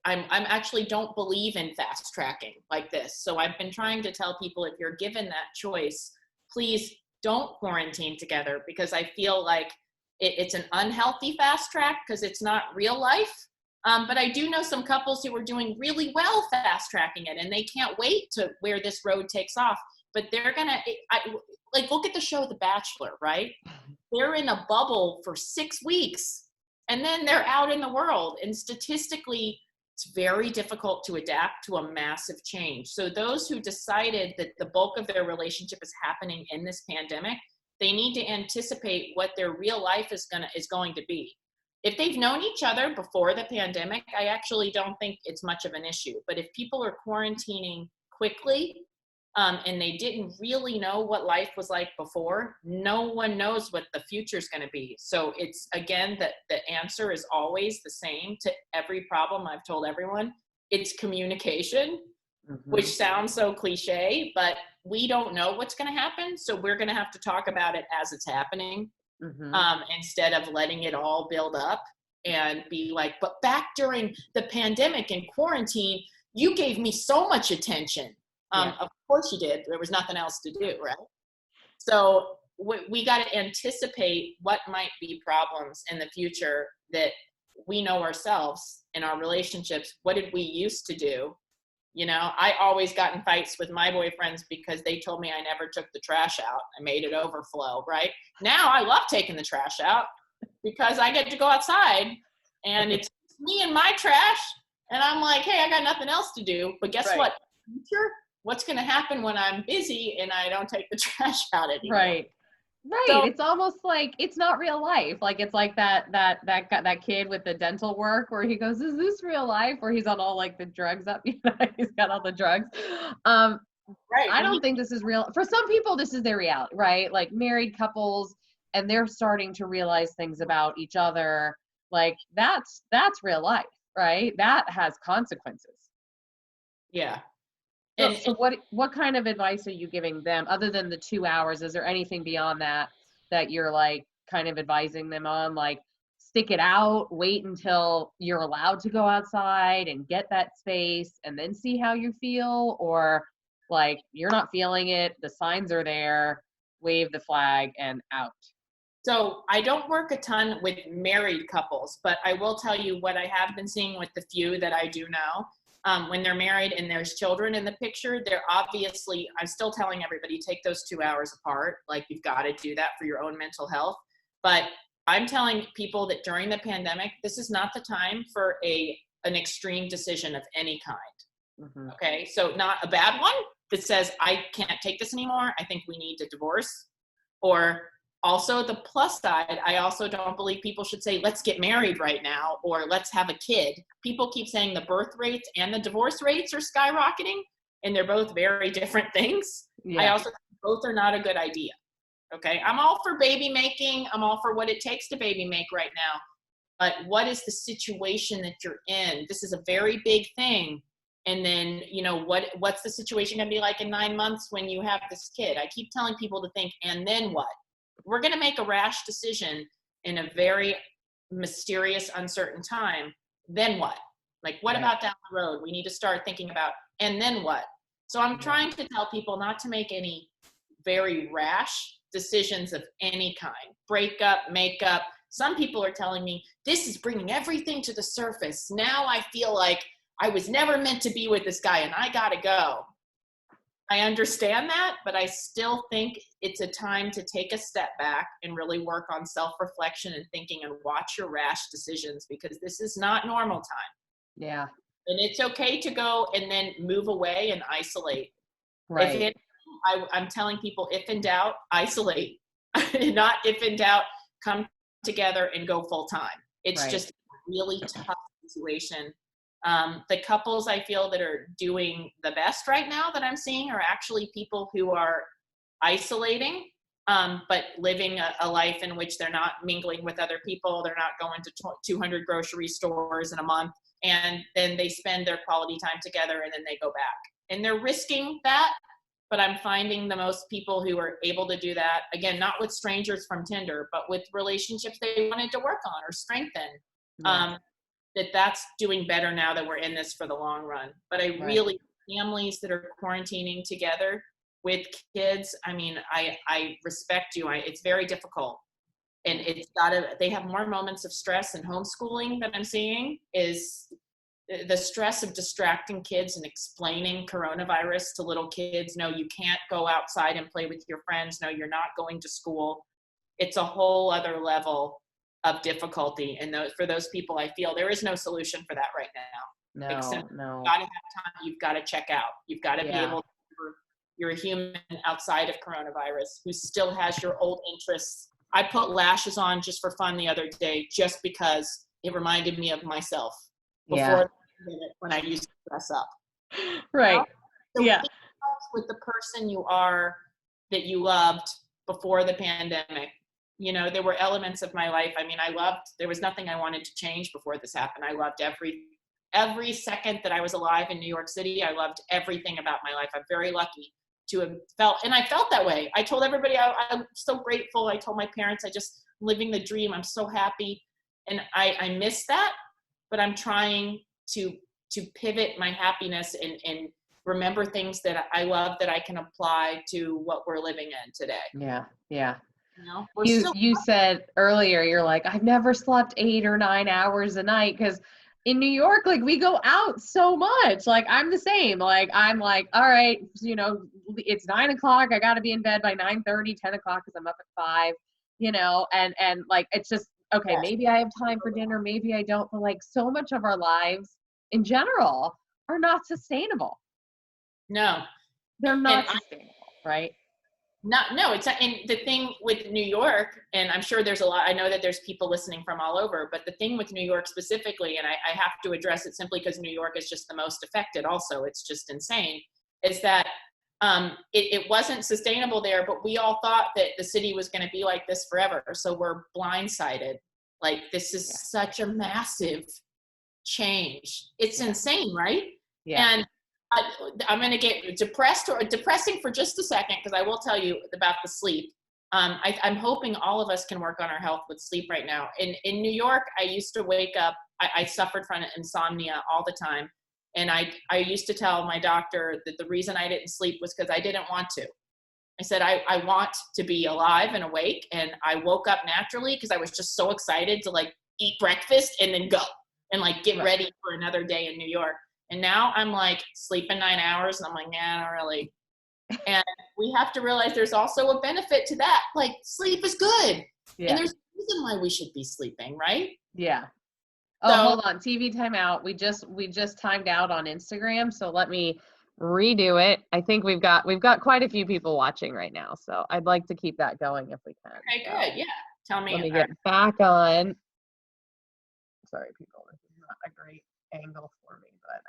S2: I'm actually don't believe in fast tracking like this. So I've been trying to tell people, if you're given that choice, please don't quarantine together, because I feel like it's an unhealthy fast track because it's not real life. But I do know some couples who are doing really well fast tracking it, and they can't wait to where this road takes off. But they're like, look at the show The Bachelor, right? They're in a bubble for 6 weeks and then they're out in the world. And statistically, it's very difficult to adapt to a massive change. So those who decided that the bulk of their relationship is happening in this pandemic, they need to anticipate what their real life is going to be. If they've known each other before the pandemic, I actually don't think it's much of an issue. But if people are quarantining quickly, and they didn't really know what life was like before, no one knows what the future is going to be. So it's, again, that the answer is always the same to every problem. I've told everyone, it's communication, which sounds so cliche, but we don't know what's going to happen. So we're going to have to talk about it as it's happening, instead of letting it all build up and be like, but back during the pandemic and quarantine, you gave me so much attention. Of course you did. There was nothing else to do, right? So we got to anticipate what might be problems in the future that we know ourselves in our relationships. What did we used to do? You know, I always got in fights with my boyfriends because they told me I never took the trash out. I made it overflow, right? Now I love taking the trash out because I get to go outside and it's me and my trash. And I'm like, hey, I got nothing else to do. But guess what? Future? What's going to happen when I'm busy and I don't take the trash out anymore?
S1: Right. So, it's almost like it's not real life. Like, it's like that kid with the dental work where he goes, is this real life? Where he's on all like the drugs up, he's got all the drugs. I don't think this is real. For some people, this is their reality, right? Like married couples, and they're starting to realize things about each other. Like that's real life, right? That has consequences.
S2: Yeah.
S1: And so what kind of advice are you giving them other than the 2 hours? Is there anything beyond that you're like kind of advising them on, like stick it out, wait until you're allowed to go outside and get that space and then see how you feel? Or like you're not feeling it, the signs are there, wave the flag and out?
S2: So I don't work a ton with married couples, but I will tell you what I have been seeing with the few that I do know. when they're married and there's children in the picture, they're obviously, I'm still telling everybody, take those 2 hours apart. Like, you've got to do that for your own mental health. But I'm telling people that during the pandemic, this is not the time for an extreme decision of any kind.
S1: Mm-hmm.
S2: Okay. So not a bad one that says, I can't take this anymore, I think we need to divorce. Or also the plus side, I also don't believe people should say, let's get married right now, or let's have a kid. People keep saying the birth rates and the divorce rates are skyrocketing, and they're both very different things.
S1: Yeah.
S2: I also think both are not a good idea. Okay. I'm all for baby making. I'm all for what it takes to baby make right now. But what is the situation that you're in? This is a very big thing. And then, you know, what's the situation going to be like in 9 months when you have this kid? I keep telling people to think, and then what? We're going to make a rash decision in a very mysterious, uncertain time. Then what? Like, what about down the road? We need to start thinking about, and then what? So I'm trying to tell people not to make any very rash decisions of any kind. Break up, make up. Some people are telling me, this is bringing everything to the surface. Now I feel like I was never meant to be with this guy and I gotta go. I understand that, but I still think it's a time to take a step back and really work on self-reflection and thinking and watch your rash decisions, because this is not normal time.
S1: Yeah.
S2: And it's okay to go and then move away and isolate.
S1: Right.
S2: I'm telling people, if in doubt, isolate. Not if in doubt, come together and go full time. It's just a really tough situation. The couples I feel that are doing the best right now that I'm seeing are actually people who are isolating, but living a life in which they're not mingling with other people. They're not going to 200 grocery stores in a month, and then they spend their quality time together and then they go back. And they're risking that, but I'm finding the most people who are able to do that, again, not with strangers from Tinder, but with relationships they wanted to work on or strengthen. That's doing better now that we're in this for the long run. But I really, families that are quarantining together with kids, I mean, I respect you. It's very difficult. And they have more moments of stress and homeschooling that I'm seeing is the stress of distracting kids and explaining coronavirus to little kids. No, you can't go outside and play with your friends. No, you're not going to school. It's a whole other level of difficulty. And for those people, I feel there is no solution for that right now.
S1: No.
S2: You've got to have time. You've got to check out. You've got to be able to, you're a human outside of coronavirus who still has your old interests. I put lashes on just for fun the other day, just because it reminded me of myself before when I used to dress up.
S1: Right.
S2: So with the person you are that you loved before the pandemic. You know, there were elements of my life. I mean, there was nothing I wanted to change before this happened. I loved every second that I was alive in New York City. I loved everything about my life. I'm very lucky to have and I felt that way. I told everybody I'm so grateful. I told my parents, I just living the dream. I'm so happy. And I miss that, but I'm trying to pivot my happiness and remember things that I love that I can apply to what we're living in today.
S1: Yeah. Yeah.
S2: You know,
S1: you said earlier, you're like, I've never slept 8 or 9 hours a night, because in New York, like, we go out so much. Like, I'm the same. Like, I'm like, all right, you know, it's 9 o'clock. I got to be in bed by 9:30, 10 o'clock, because I'm up at 5, you know, and like, it's just, okay, maybe I have time for dinner, maybe I don't, but like, so much of our lives in general are not sustainable.
S2: No.
S1: They're not sustainable, right?
S2: No, it's and the thing with New York, and I'm sure there's a lot, I know that there's people listening from all over, but the thing with New York specifically, and I have to address it simply because New York is just the most affected also, it's just insane, is that it wasn't sustainable there, but we all thought that the city was going to be like this forever. So we're blindsided. Like, this is such a massive change. It's insane, right?
S1: Yeah.
S2: And I'm going to get depressing for just a second, because I will tell you about the sleep. I'm hoping all of us can work on our health with sleep right now. In New York, I used to wake up, I suffered from insomnia all the time. And I used to tell my doctor that the reason I didn't sleep was because I didn't want to. I said, I want to be alive and awake. And I woke up naturally because I was just so excited to like eat breakfast and then go and like get ready for another day in New York. And now I'm like sleeping 9 hours and I'm like, nah, not really. And we have to realize there's also a benefit to that. Like sleep is good.
S1: Yeah.
S2: And there's a reason why we should be sleeping, right?
S1: Yeah. Oh,
S2: So,
S1: hold on. TV timeout. We just timed out on Instagram, so let me redo it. I think we've got quite a few people watching right now, so I'd like to keep that going if we can.
S2: okay,
S1: So
S2: good. Yeah. Tell me.
S1: let me get back on. Sorry, people. This is not a great angle for me, but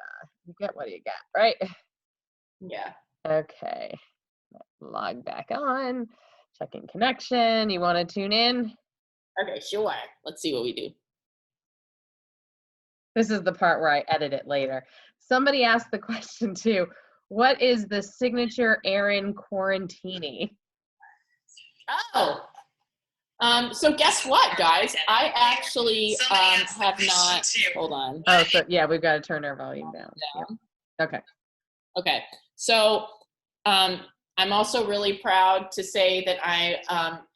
S1: you get what you get, right?
S2: Yeah.
S1: Okay. Log back on. Checking connection. You want to tune in?
S2: Okay, sure. Let's see what we do.
S1: This is the part where I edit it later. Somebody asked the question too, what is the signature Erin Quarantini?
S2: Oh, so guess what, guys? I actually have not, hold on.
S1: Oh, so yeah, we've got to turn our volume down. Yep. Okay.
S2: Okay, so I'm also really proud to say that I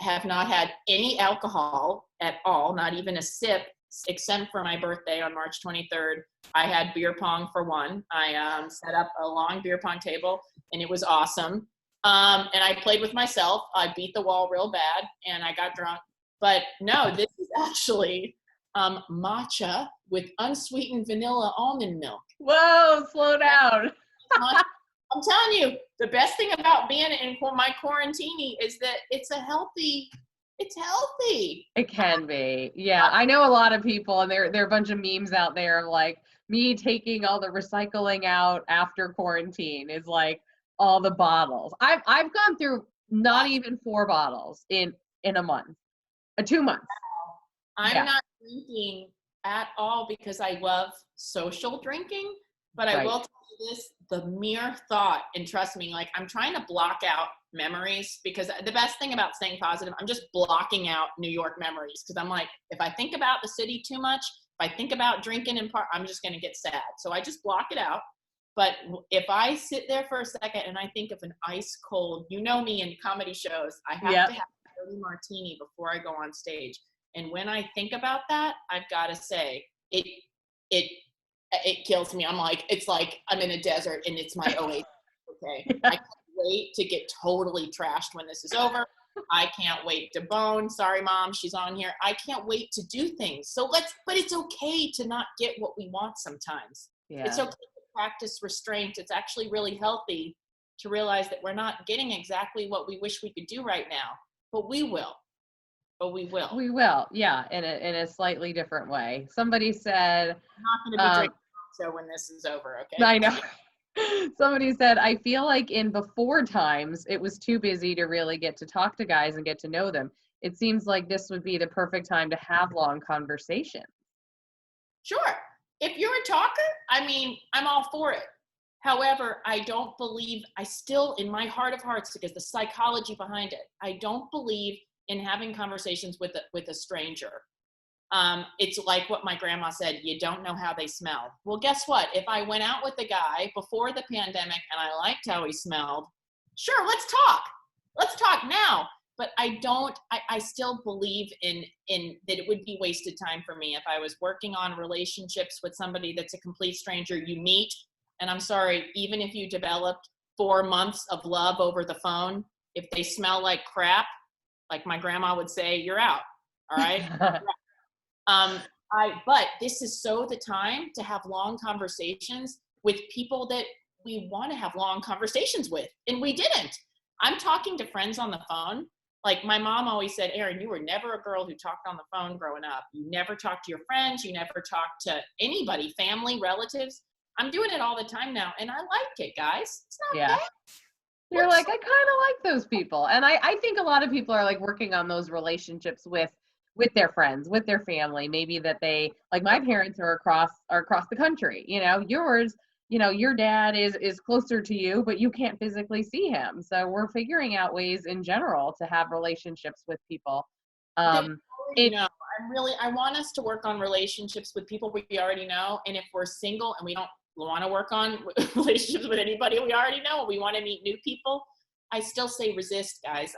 S2: have not had any alcohol at all, not even a sip, except for my birthday on March 23rd. I had beer pong for one. I set up a long beer pong table, and it was awesome. And I played with myself. I beat the wall real bad, and I got drunk. But no, this is actually matcha with unsweetened vanilla almond milk.
S1: Whoa, slow down.
S2: I'm telling you, the best thing about being in my quarantini is that it's healthy.
S1: It can be. Yeah, I know a lot of people, and there are a bunch of memes out there of like me taking all the recycling out after quarantine is like all the bottles. I've gone through not even 4 bottles in a month, 2 months.
S2: I'm not drinking at all because I love social drinking, but I will tell you this, the mere thought, and trust me, like I'm trying to block out memories, because the best thing about staying positive, I'm just blocking out New York memories, because I'm like, if I think about the city too much, if I think about drinking in part, I'm just going to get sad. So I just block it out. But if I sit there for a second and I think of an ice cold, you know me in comedy shows, I have to have a dirty martini before I go on stage. And when I think about that, I've got to say, it kills me. I'm like, it's like I'm in a desert and it's my oasis. Okay. I can't wait to get totally trashed when this is over. I can't wait to bone. Sorry, Mom, she's on here. I can't wait to do things. But it's okay to not get what we want sometimes. Yeah. It's okay to practice restraint. It's actually really healthy to realize that we're not getting exactly what we wish we could do right now, but we will. We will,
S1: yeah, in a slightly different way. Somebody said,
S2: I'm not going to be drinking so when this is over, okay?
S1: I know. Somebody said, I feel like in before times, it was too busy to really get to talk to guys and get to know them. It seems like this would be the perfect time to have long conversations.
S2: Sure. If you're a talker, I mean, I'm all for it. However, I don't believe, I still, in my heart of hearts, because the psychology behind it, I don't believe in having conversations with a stranger. It's like what my grandma said, you don't know how they smell. Well, guess what? If I went out with a guy before the pandemic and I liked how he smelled, sure, let's talk now. But I still believe in that it would be wasted time for me if I was working on relationships with somebody that's a complete stranger you meet. And I'm sorry, even if you developed 4 months of love over the phone, if they smell like crap, like my grandma would say, you're out. All right. But this is so the time to have long conversations with people that we want to have long conversations with, and we didn't. I'm talking to friends on the phone. Like my mom always said, Erin, you were never a girl who talked on the phone growing up. You never talked to your friends. You never talked to anybody, family, relatives. I'm doing it all the time now, and I like it, guys. It's not bad.
S1: You're like, I kind of like those people. And I think a lot of people are like working on those relationships with their friends, with their family, maybe that they, like my parents are across the country, yours, your dad is closer to you, but you can't physically see him. So we're figuring out ways in general to have relationships with people.
S2: I want us to work on relationships with people we already know. And if we're single and we don't want to work on relationships with anybody we already know, we want to meet new people, I still say resist, guys.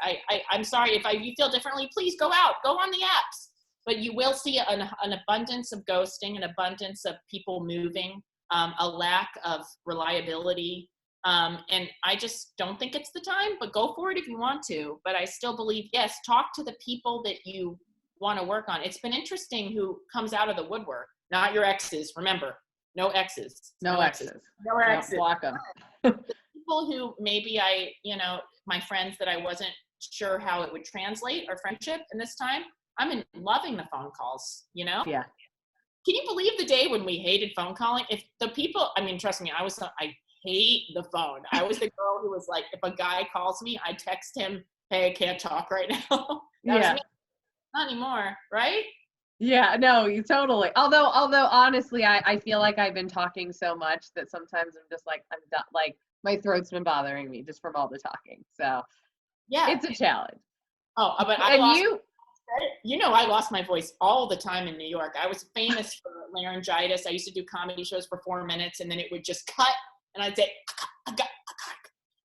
S2: I'm sorry if you feel differently, please go on the apps, but you will see an abundance of ghosting, an abundance of people moving. a lack of reliability. And I just don't think it's the time, but go for it if you want to. But I still believe, yes, talk to the people that you want to work on. It's been interesting who comes out of the woodwork, not your exes. Remember, no exes.
S1: No exes.
S2: No exes.
S1: Block them.
S2: People who maybe my friends that I wasn't sure how it would translate our friendship. And this time I'm loving the phone calls,
S1: Yeah.
S2: Can you believe the day when we hated phone calling? If the people, trust me, I hate the phone. I was the girl who was like, if a guy calls me, I text him, hey, I can't talk right now. That was me. Not anymore, right?
S1: Yeah, no, you totally. Although honestly, I feel like I've been talking so much that sometimes I'm just like, I'm done. Like my throat's been bothering me just from all the talking. So
S2: yeah,
S1: it's a challenge.
S2: Oh, but I lost my voice all the time in New York. I was famous for laryngitis. I used to do comedy shows for 4 minutes and then it would just cut and I'd say,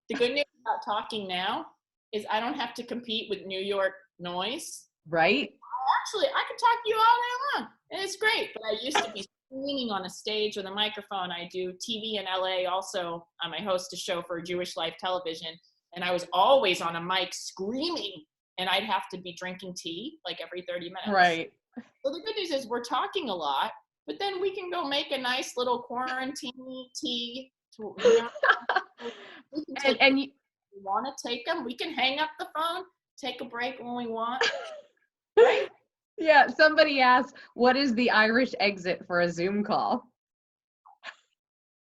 S2: the good news about talking now is I don't have to compete with New York noise.
S1: Right.
S2: Actually, I can talk to you all day long and it's great. But I used to be screaming on a stage with a microphone. I do TV in LA also. I host a show for Jewish Life Television and I was always on a mic screaming. And I'd have to be drinking tea like every 30 minutes.
S1: Right.
S2: So the good news is we're talking a lot, but then we can go make a nice little quarantine tea.
S1: And you
S2: want to take them? We can hang up the phone, take a break when we want. Right?
S1: Yeah. Somebody asked, what is the Irish exit for a Zoom call?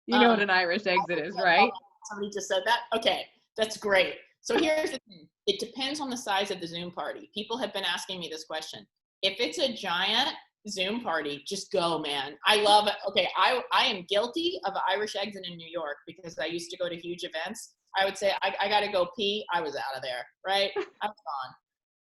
S1: You know what an Irish exit is, right?
S2: Somebody just said that. Okay, that's great. So here's the thing. It depends on the size of the Zoom party. People have been asking me this question. If it's a giant Zoom party, just go, man. I love it. Okay, I am guilty of an Irish exit in New York because I used to go to huge events. I would say, I got to go pee. I was out of there, right? I was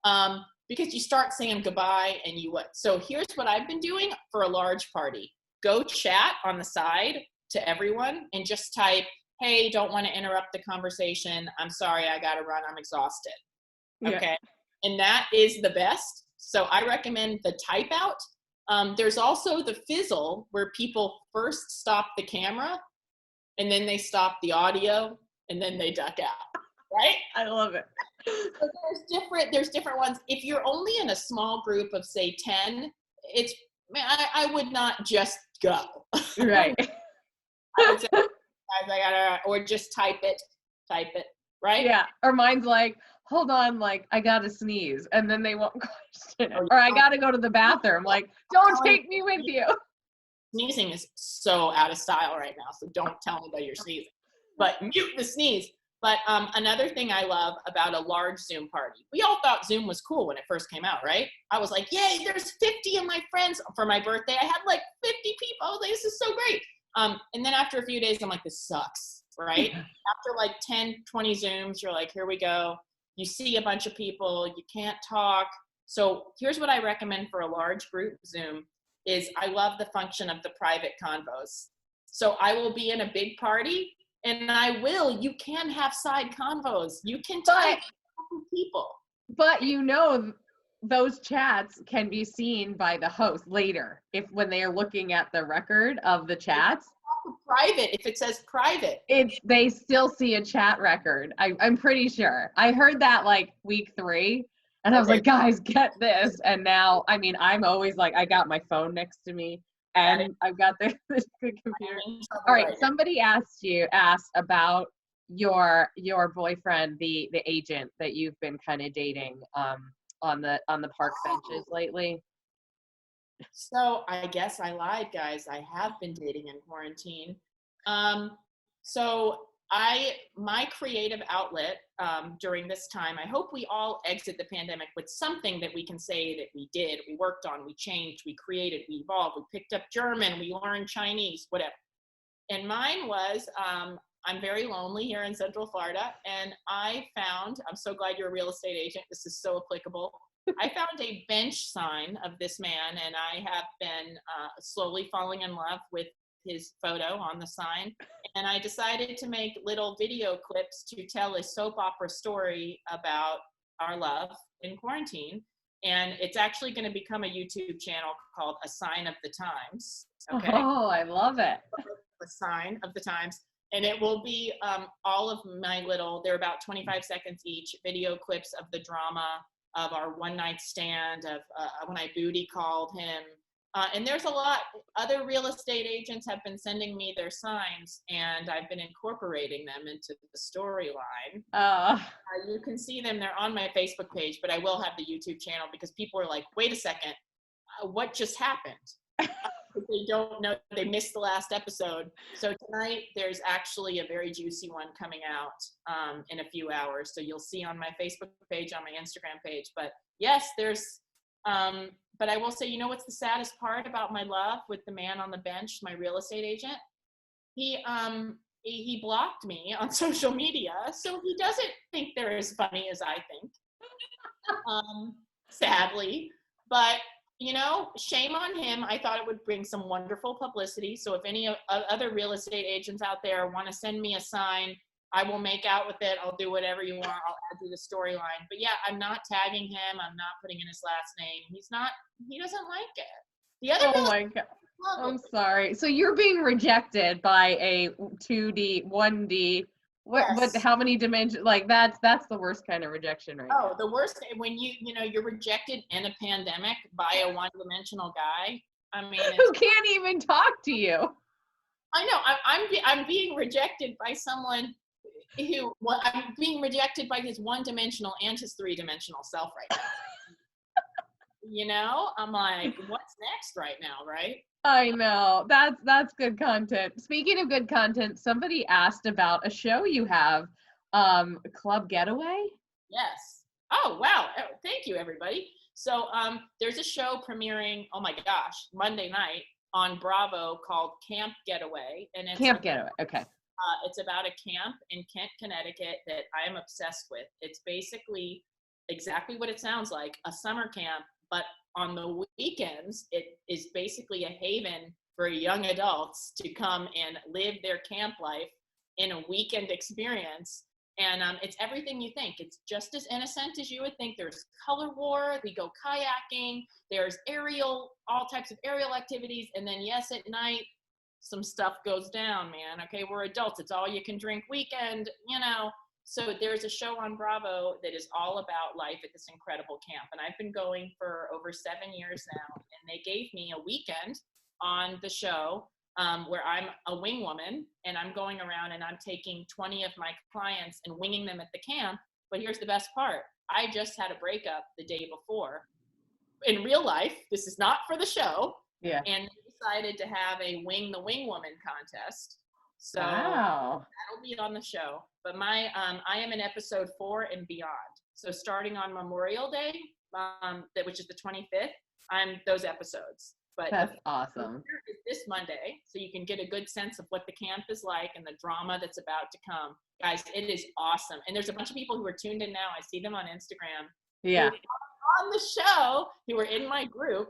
S2: gone. Because you start saying goodbye and you what? So here's what I've been doing for a large party. Go chat on the side to everyone and just type, hey, don't want to interrupt the conversation. I'm sorry, I got to run. I'm exhausted. Okay. Yeah. And that is the best. So I recommend the type out. There's also the fizzle where people first stop the camera and then they stop the audio and then they duck out. Right?
S1: I love it.
S2: So there's different ones. If you're only in a small group of say 10, I would not just go.
S1: Right.
S2: I would say, or just type it, right?
S1: Yeah. Or mine's like, hold on, like I gotta sneeze, and then they won't question it. Or I gotta go to the bathroom. Like, don't take me with you.
S2: Sneezing is so out of style right now, so don't tell me that you're sneezing. But mute the sneeze. But another thing I love about a large Zoom party, we all thought Zoom was cool when it first came out, right? I was like, yay, there's 50 of my friends. For my birthday, I had like 50 people. I was like, this is so great. And then after a few days, I'm like, this sucks, right? After like 10, 20 Zooms, you're like, here we go. You see a bunch of people, you can't talk. So here's what I recommend for a large group Zoom is I love the function of the private convos. So I will be in a big party and you can have side convos. You can talk to people. But
S1: those chats can be seen by the host later when they are looking at the record of the chats.
S2: Private, if it says private,
S1: they still see a chat record. I'm pretty sure. I heard that like week 3 and I was like, guys, get this. And now, I'm always like, I got my phone next to me and I've got this good computer. All right. Somebody asked about your boyfriend, the agent that you've been kind of dating, on the park benches lately.
S2: So I guess I lied, guys. I have been dating in quarantine. So my creative outlet during this time, I hope we all exit the pandemic with something that we can say that we did, we worked on, we changed, we created, we evolved, we picked up German, we learned Chinese, whatever. And mine was, I'm very lonely here in Central Florida, and I'm so glad you're a real estate agent. This is so applicable. I found a bench sign of this man, and I have been slowly falling in love with his photo on the sign. And I decided to make little video clips to tell a soap opera story about our love in quarantine. And it's actually going to become a YouTube channel called A Sign of the Times. Okay?
S1: Oh, I love it.
S2: a sign of the times. And it will be all of my they're about 25 seconds each, video clips of the drama of our one night stand, of when I booty called him. And there's a lot, other real estate agents have been sending me their signs, and I've been incorporating them into the storyline. You can see them, they're on my Facebook page, but I will have the YouTube channel because people are like, wait a second, what just happened? They don't know, they missed the last episode. So tonight there's actually a very juicy one coming out in a few hours. So you'll see on my Facebook page, on my Instagram page. But yes, there's, but I will say, you know what's the saddest part about my love with the man on the bench, my real estate agent? He blocked me on social media, so he doesn't think they're as funny as I think, sadly. But you know, shame on him. I thought it would bring some wonderful publicity. So if any other real estate agents out there want to send me a sign, I will make out with it. I'll do whatever you want. I'll add to the storyline. But yeah, I'm not tagging him. I'm not putting in his last name. He doesn't like it. The other
S1: Oh my God. I'm sorry. So you're being rejected by a 2D, 1D. What?
S2: Yes.
S1: But how many dimensions? Like that's the worst kind of rejection, right?
S2: Oh, the worst when you're rejected in a pandemic by a one-dimensional guy. I mean,
S1: who can't even talk to you.
S2: I know. I'm being rejected by someone who. Well, I'm being rejected by his one-dimensional and his three-dimensional self right now. You know, I'm like, what's next right now, right?
S1: I know. That's good content. Speaking of good content, somebody asked about a show you have, Club Getaway?
S2: Yes. Oh, wow. Thank you, everybody. So there's a show premiering, oh my gosh, Monday night on Bravo called Camp Getaway. And it's
S1: Camp Getaway, okay.
S2: It's about a camp in Kent, Connecticut that I am obsessed with. It's basically exactly what it sounds like, a summer camp, but on the weekends, it is basically a haven for young adults to come and live their camp life in a weekend experience. And it's everything you think. It's just as innocent as you would think. There's color war, we go kayaking, there's all types of aerial activities. And then yes, at night, some stuff goes down, man. Okay, we're adults. It's all you can drink weekend, you know. So there's a show on Bravo that is all about life at this incredible camp. And I've been going for over 7 years now. And they gave me a weekend on the show where I'm a wing woman and I'm going around and I'm taking 20 of my clients and winging them at the camp. But here's the best part. I just had a breakup the day before. In real life, this is not for the show.
S1: Yeah.
S2: And they decided to have a Wing the Wing Woman contest. So
S1: wow.
S2: That'll be on the show. But I am in episode 4 and beyond. So starting on Memorial Day, which is the 25th, I'm those episodes. But
S1: that's awesome.
S2: It's this Monday, so you can get a good sense of what the camp is like and the drama that's about to come. Guys, it is awesome. And there's a bunch of people who are tuned in now. I see them on Instagram.
S1: Yeah.
S2: On the show, who were in my group.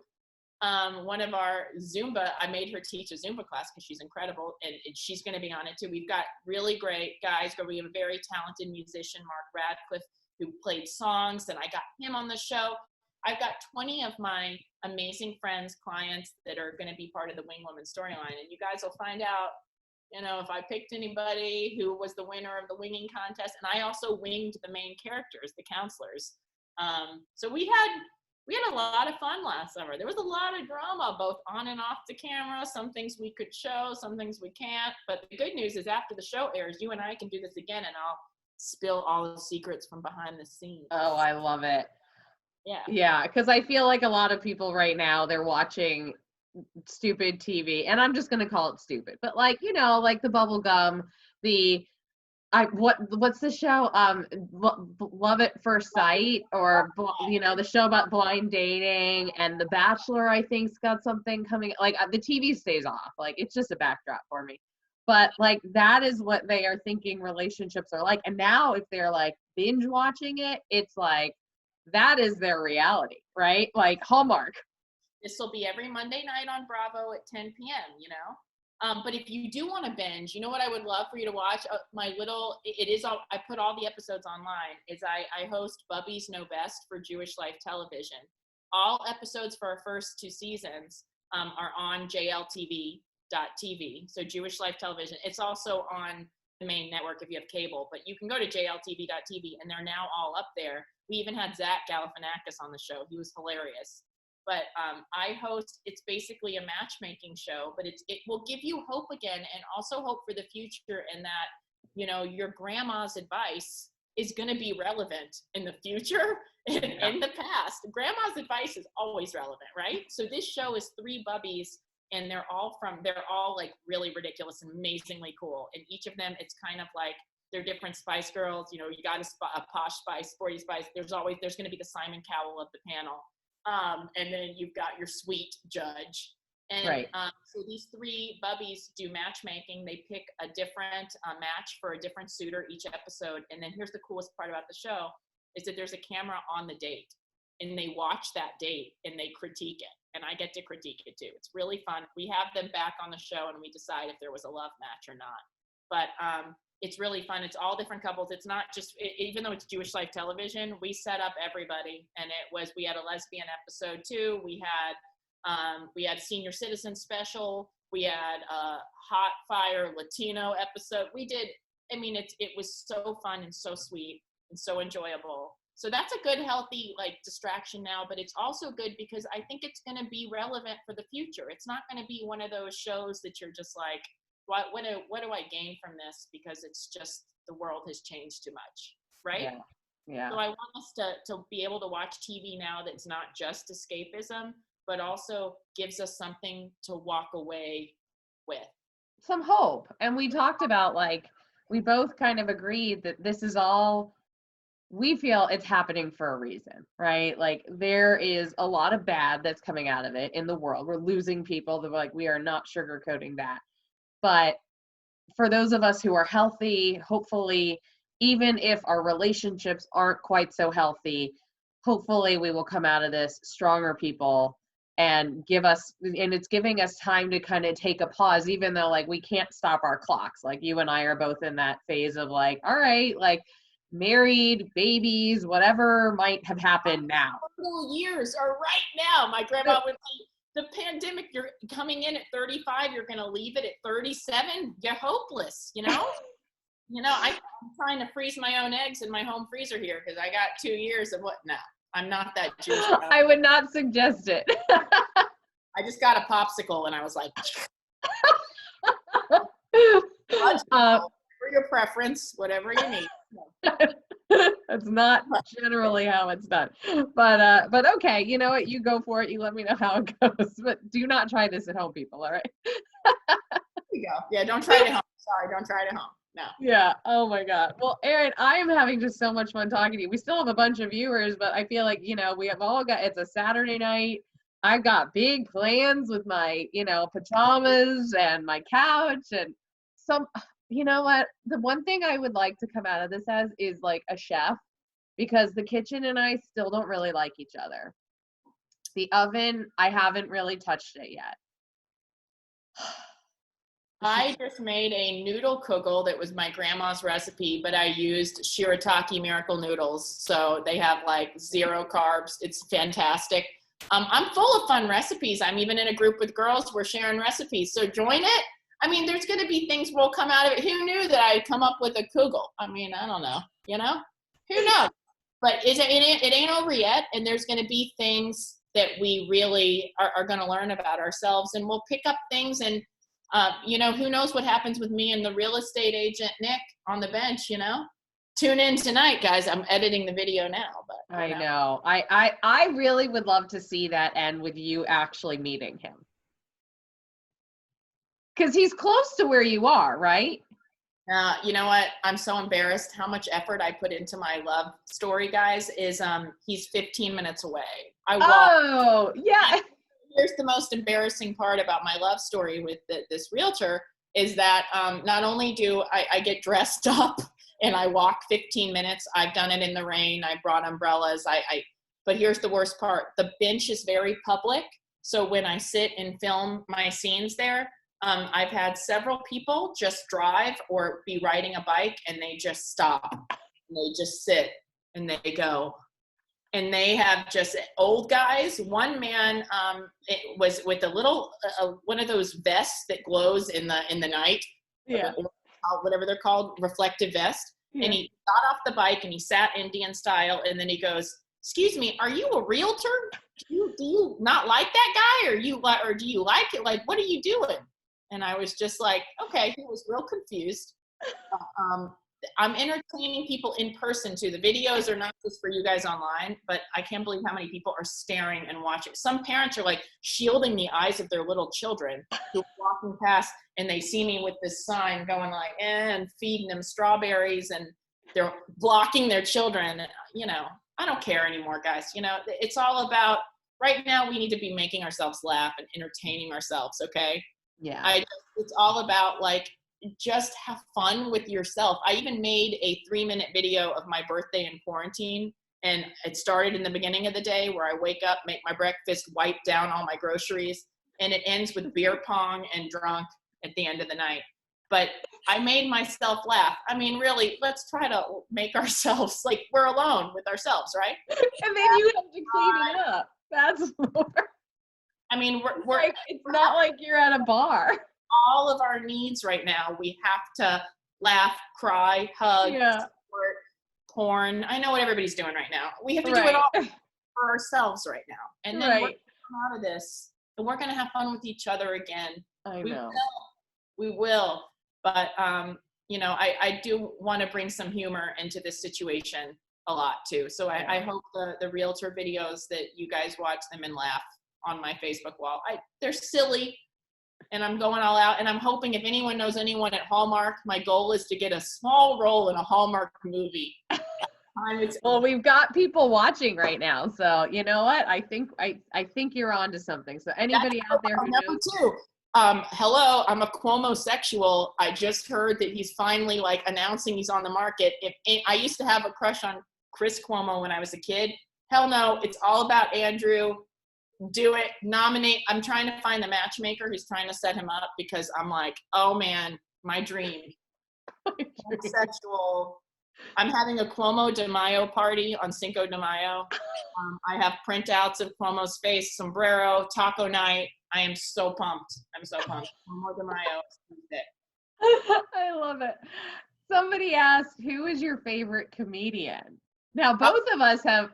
S2: One of our Zumba, I made her teach a Zumba class because she's incredible, and she's going to be on it too. We've got really great guys. We have a very talented musician, Mark Radcliffe, who played songs, and I got him on the show. I've got 20 of my amazing friends, clients that are going to be part of the Wing Woman storyline, and you guys will find out, you know, if I picked anybody who was the winner of the winging contest, and I also winged the main characters, the counselors. So we had a lot of fun last summer. There was a lot of drama, both on and off the camera. Some things we could show, some things we can't. But the good news is after the show airs, you and I can do this again, and I'll spill all the secrets from behind the scenes.
S1: Oh, I love it.
S2: Yeah.
S1: Yeah, because I feel like a lot of people right now, they're watching stupid TV, and I'm just going to call it stupid. But like, you know, like the bubblegum, what's the show? Love at First Sight, or you know, the show about blind dating, and The Bachelor, I think's got something coming. Like the TV stays off. Like it's just a backdrop for me. But like that is what they are thinking relationships are like. And now if they're like binge watching it, it's like that is their reality, right? Like Hallmark.
S2: This will be every Monday night on Bravo at 10 p.m., you know? But if you do want to binge, you know what I would love for you to watch? I put all the episodes online, I host Bubby's Know Best for Jewish Life Television. All episodes for our first 2 seasons are on jltv.tv. JLTV, so Jewish Life Television. It's also on the main network if you have cable, but you can go to JLTV.tv, and they're now all up there. We even had Zach Galifianakis on the show. He was hilarious. But I host, it's basically a matchmaking show, but it will give you hope again, and also hope for the future, and that, you know, your grandma's advice is going to be relevant in the future and in the past. Grandma's advice is always relevant, right? So this show is 3 bubbies, and they're all like really ridiculous and amazingly cool. And each of them, it's kind of like they're different Spice Girls. You know, you got a posh Spice, sporty Spice. There's going to be the Simon Cowell of the panel. And then you've got your sweet judge. And
S1: Right.
S2: So these 3 bubbies do matchmaking. They pick a different match for a different suitor each episode. And then here's the coolest part about the show is that there's a camera on the date, and they watch that date and they critique it. And I get to critique it too. It's really fun. We have them back on the show, and we decide if there was a love match or not. But it's really fun. It's all different couples. It's not just, even though it's Jewish Life Television, we set up everybody. And we had a lesbian episode too. We had senior citizen special. We had a hot fire Latino episode. It was so fun and so sweet and so enjoyable. So that's a good, healthy, like, distraction now, but it's also good because I think it's going to be relevant for the future. It's not going to be one of those shows that you're just like, what do I gain from this? Because it's just, the world has changed too much, right?
S1: Yeah.
S2: So I want us to be able to watch TV now that's not just escapism, but also gives us something to walk away with.
S1: Some hope. And we talked about, like, we both kind of agreed that this is all, we feel it's happening for a reason, right? Like, there is a lot of bad that's coming out of it in the world. We're losing people. That, like, we are not sugarcoating that. But for those of us who are healthy, hopefully, even if our relationships aren't quite so healthy, hopefully we will come out of this stronger people, and it's giving us time to kind of take a pause, even though, like, we can't stop our clocks. Like, you and I are both in that phase of, like, all right, like, married, babies, whatever might have happened now.
S2: Years are right now. My grandma would say, the pandemic, you're coming in at 35, you're going to leave it at 37. You're hopeless, you know? I'm trying to freeze my own eggs in my home freezer here because I got 2 years of what? No, I'm not that Jewish.
S1: I would not suggest it.
S2: I just got a popsicle and I was like, for your preference, whatever you need.
S1: That's not generally how it's done. But okay, you know what? You go for it. You let me know how it goes. But do not try this at home, people, all right?
S2: There you go. Yeah, don't try it at home. Sorry, don't try it at home. No.
S1: Yeah. Oh my God. Well, Erin, I am having just so much fun talking to you. We still have a bunch of viewers, but I feel like, we have all got, it's a Saturday night. I've got big plans with my, pajamas and my couch and you know what? The one thing I would like to come out of this as is like a chef, because the kitchen and I still don't really like each other. The oven, I haven't really touched it yet.
S2: I just made a noodle kugel that was my grandma's recipe, but I used shirataki miracle noodles. So they have like 0 carbs. It's fantastic. I'm full of fun recipes. I'm even in a group with girls. We're sharing recipes. So join it. There's going to be things will come out of it. Who knew that I'd come up with a kugel? I don't know, who knows? But it ain't over yet. And there's going to be things that we really are going to learn about ourselves, and we'll pick up things. And, who knows what happens with me and the real estate agent, Nick, on the bench, Tune in tonight, guys. I'm editing the video now, but
S1: I know. I really would love to see that end with you actually meeting him. Because he's close to where you are, right?
S2: You know what? I'm so embarrassed how much effort I put into my love story, guys, is he's 15 minutes away.
S1: Oh, yeah.
S2: Here's the most embarrassing part about my love story with this realtor is that not only do I get dressed up and I walk 15 minutes, I've done it in the rain, I brought umbrellas, but here's the worst part. The bench is very public, so when I sit and film my scenes there, I've had several people just drive or be riding a bike and they just stop and they just sit and they go, and they have just old guys. One man it was with a little one of those vests that glows in the night, whatever they're called, reflective vest. Yeah. And he got off the bike and he sat Indian style, and then he goes, "Excuse me, are you a realtor? Do you not like that guy, or do you like it? Like, what are you doing?" And I was just like, okay, he was real confused. I'm entertaining people in person too. The videos are not just for you guys online, but I can't believe how many people are staring and watching. Some parents are like shielding the eyes of their little children who are walking past, and they see me with this sign going like, and feeding them strawberries, and they're blocking their children. You know, I don't care anymore, guys. You know, it's all about, right now we need to be making ourselves laugh and entertaining ourselves, okay?
S1: Yeah.
S2: It's all about like, just have fun with yourself. I even made a 3-minute video of my birthday in quarantine, and it started in the beginning of the day where I wake up, make my breakfast, wipe down all my groceries, and it ends with beer pong and drunk at the end of the night. But I made myself laugh. I mean, really, let's try to make ourselves like we're alone with ourselves, right?
S1: And then you have to clean it up. That's more.
S2: I mean, we're
S1: like, it's not like you're at a bar.
S2: All of our needs right now, we have to laugh, cry, hug, support, porn. I know what everybody's doing right now. We have to do it all for ourselves right now. And then we're going to come out of this, and we're going to have fun with each other again.
S1: I know.
S2: We will. But, you know, I do want to bring some humor into this situation a lot too. So I hope the realtor videos that you guys watch them and laugh on my Facebook wall. They're silly. And I'm going all out, and I'm hoping if anyone knows anyone at Hallmark, my goal is to get a small role in a Hallmark movie.
S1: Well, we've got people watching right now, so you know what? I think you're onto something. So anybody out there who knows,
S2: too. Hello, I'm a Cuomo-sexual. I just heard that he's finally like announcing he's on the market. I used to have a crush on Chris Cuomo when I was a kid. Hell no, it's all about Andrew. Do it, nominate. I'm trying to find the matchmaker who's trying to set him up, because I'm like, oh man, my dream. Sexual. I'm having a Cuomo de Mayo party on Cinco de Mayo. I have printouts of Cuomo's face, sombrero, taco night. I am so pumped. Cuomo de Mayo.
S1: I love it. Somebody asked, who is your favorite comedian? Now, both of us have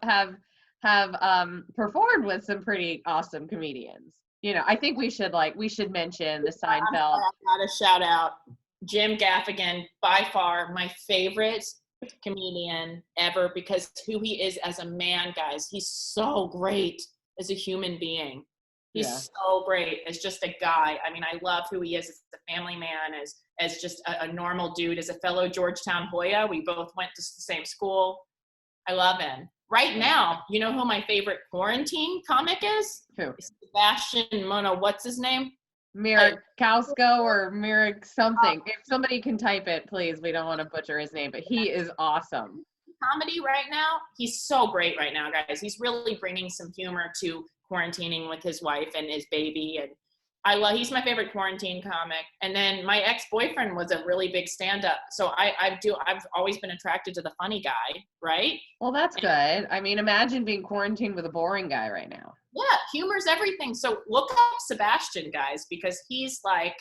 S1: performed with some pretty awesome comedians. You know, I think we should mention the Seinfeld.
S2: I gotta shout out Jim Gaffigan, by far my favorite comedian ever, because who he is as a man, guys. He's so great as a human being. He's so great as just a guy. I mean, I love who he is as a family man, as just a normal dude, as a fellow Georgetown Hoya. We both went to the same school. I love him. Right now, you know who my favorite quarantine comic is?
S1: Who?
S2: Sebastian Mono. What's his name?
S1: Mirakowsko or Mirak something. If somebody can type it, please. We don't want to butcher his name, but he is awesome.
S2: Comedy right now, he's so great right now, guys. He's really bringing some humor to quarantining with his wife and his baby, and he's my favorite quarantine comic. And then my ex-boyfriend was a really big stand-up, so I've always been attracted to the funny guy, right?
S1: Well, that's good. I mean, imagine being quarantined with a boring guy right now.
S2: Yeah, humor's everything. So look up Sebastian, guys, because he's like,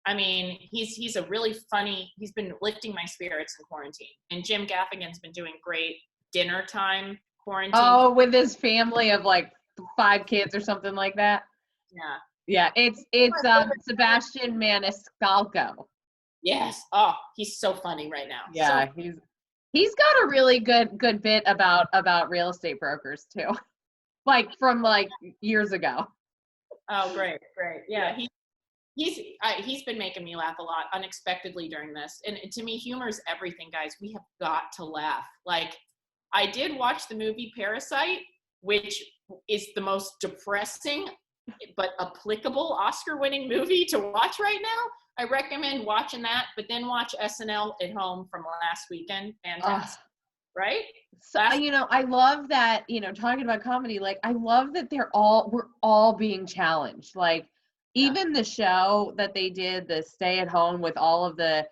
S2: I mean, he's a really funny. He's been lifting my spirits in quarantine. And Jim Gaffigan's been doing great dinner time quarantine.
S1: Oh, with his family of like 5 kids or something like that.
S2: Yeah.
S1: Yeah, it's Sebastian Maniscalco.
S2: Yes. Oh, he's so funny right now.
S1: Yeah, so, he's got a really good bit about real estate brokers too, like from like years ago.
S2: Oh, great. Yeah, he's been making me laugh a lot unexpectedly during this. And to me, humor is everything, guys. We have got to laugh. Like, I did watch the movie Parasite, which is the most depressing but applicable Oscar-winning movie to watch right now. I recommend watching that, but then watch SNL at home from last weekend. Fantastic, right?
S1: So, you know, I love that, you know, talking about comedy, like, I love that we're all being challenged. Like, even the show that they did, the stay at home with all the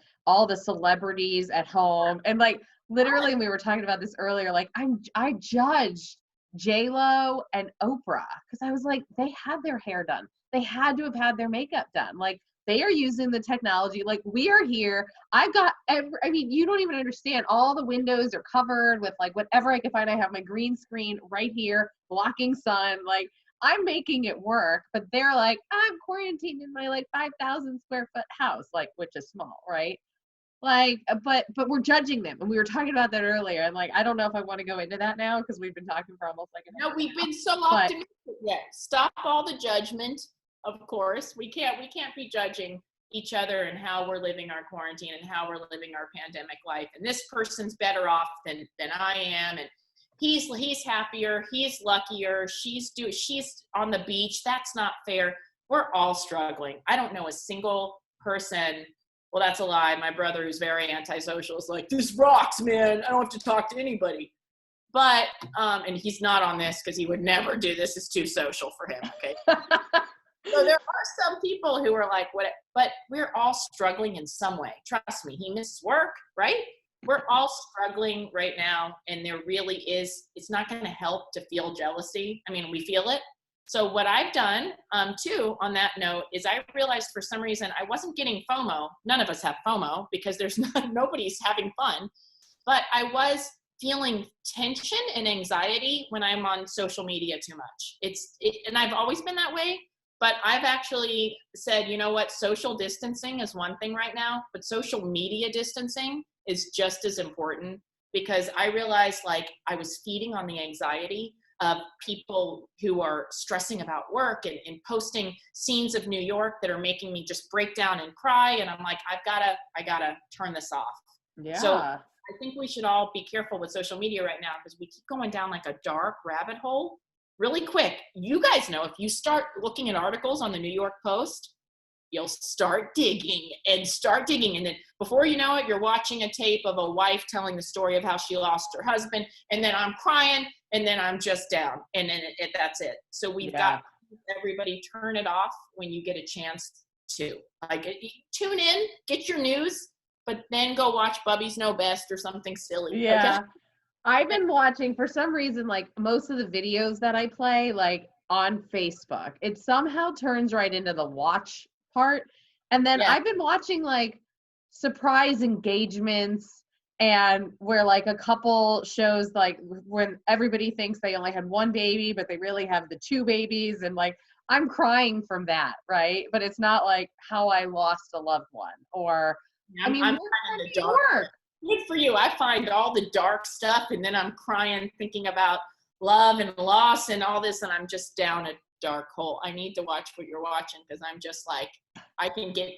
S1: celebrities at home, and like, literally, we were talking about this earlier, like, I judged J-Lo and Oprah, because I was like, they had their hair done. They had to have had their makeup done. Like, they are using the technology. Like, we are here. I've got I mean, you don't even understand. All the windows are covered with like whatever I can find. I have my green screen right here, blocking sun. Like, I'm making it work, but they're like, I'm quarantined in my like 5,000 square foot house, like, which is small, right? Like, but we're judging them, and we were talking about that earlier. And like, I don't know if I want to go into that now because we've been talking for almost like an hour.
S2: No, we've been so
S1: But
S2: optimistic. Yeah, stop all the judgment. Of course, we can't be judging each other and how we're living our quarantine and how we're living our pandemic life. And this person's better off than I am, and he's happier, he's luckier, she's on the beach. That's not fair. We're all struggling. I don't know a single person. Well, that's a lie. My brother, who's very antisocial, is like, this rocks, man. I don't have to talk to anybody. But, and he's not on this because he would never do this. It's too social for him, okay? So there are some people who are like, what? But we're all struggling in some way. Trust me, he misses work, right? We're all struggling right now. And there really is, it's not going to help to feel jealousy. I mean, we feel it. So what I've done, too, on that note, is I realized for some reason I wasn't getting FOMO. None of us have FOMO because nobody's having fun. But I was feeling tension and anxiety when I'm on social media too much. And I've always been that way. But I've actually said, you know what, social distancing is one thing right now, but social media distancing is just as important, because I realized like I was feeding on the anxiety of people who are stressing about work and posting scenes of New York that are making me just break down and cry. And I'm like, I gotta turn this off.
S1: yeah.
S2: So I think we should all be careful with social media right now, because we keep going down like a dark rabbit hole really quick. You guys know, if you start looking at articles on the New York Post, you'll start digging. And then before you know it, you're watching a tape of a wife telling the story of how she lost her husband. And then I'm crying, and then I'm just down. And then that's it. So we've got everybody turn it off when you get a chance to. Like, tune in, get your news, but then go watch Bubby's Know Best or something silly.
S1: Yeah.
S2: Okay?
S1: I've been watching, for some reason, like most of the videos that I play, like on Facebook, it somehow turns right into the watch part. And then I've been watching like surprise engagements, and where like a couple shows like when everybody thinks they only had one baby, but they really have the two babies. And like, I'm crying from that, right? But it's not like how I lost a loved one, or,
S2: I'm kind of in the dark. Good for you. I find all the dark stuff, and then I'm crying thinking about love and loss and all this, and I'm just down a dark hole. I need to watch what you're watching, because I'm just like, I can get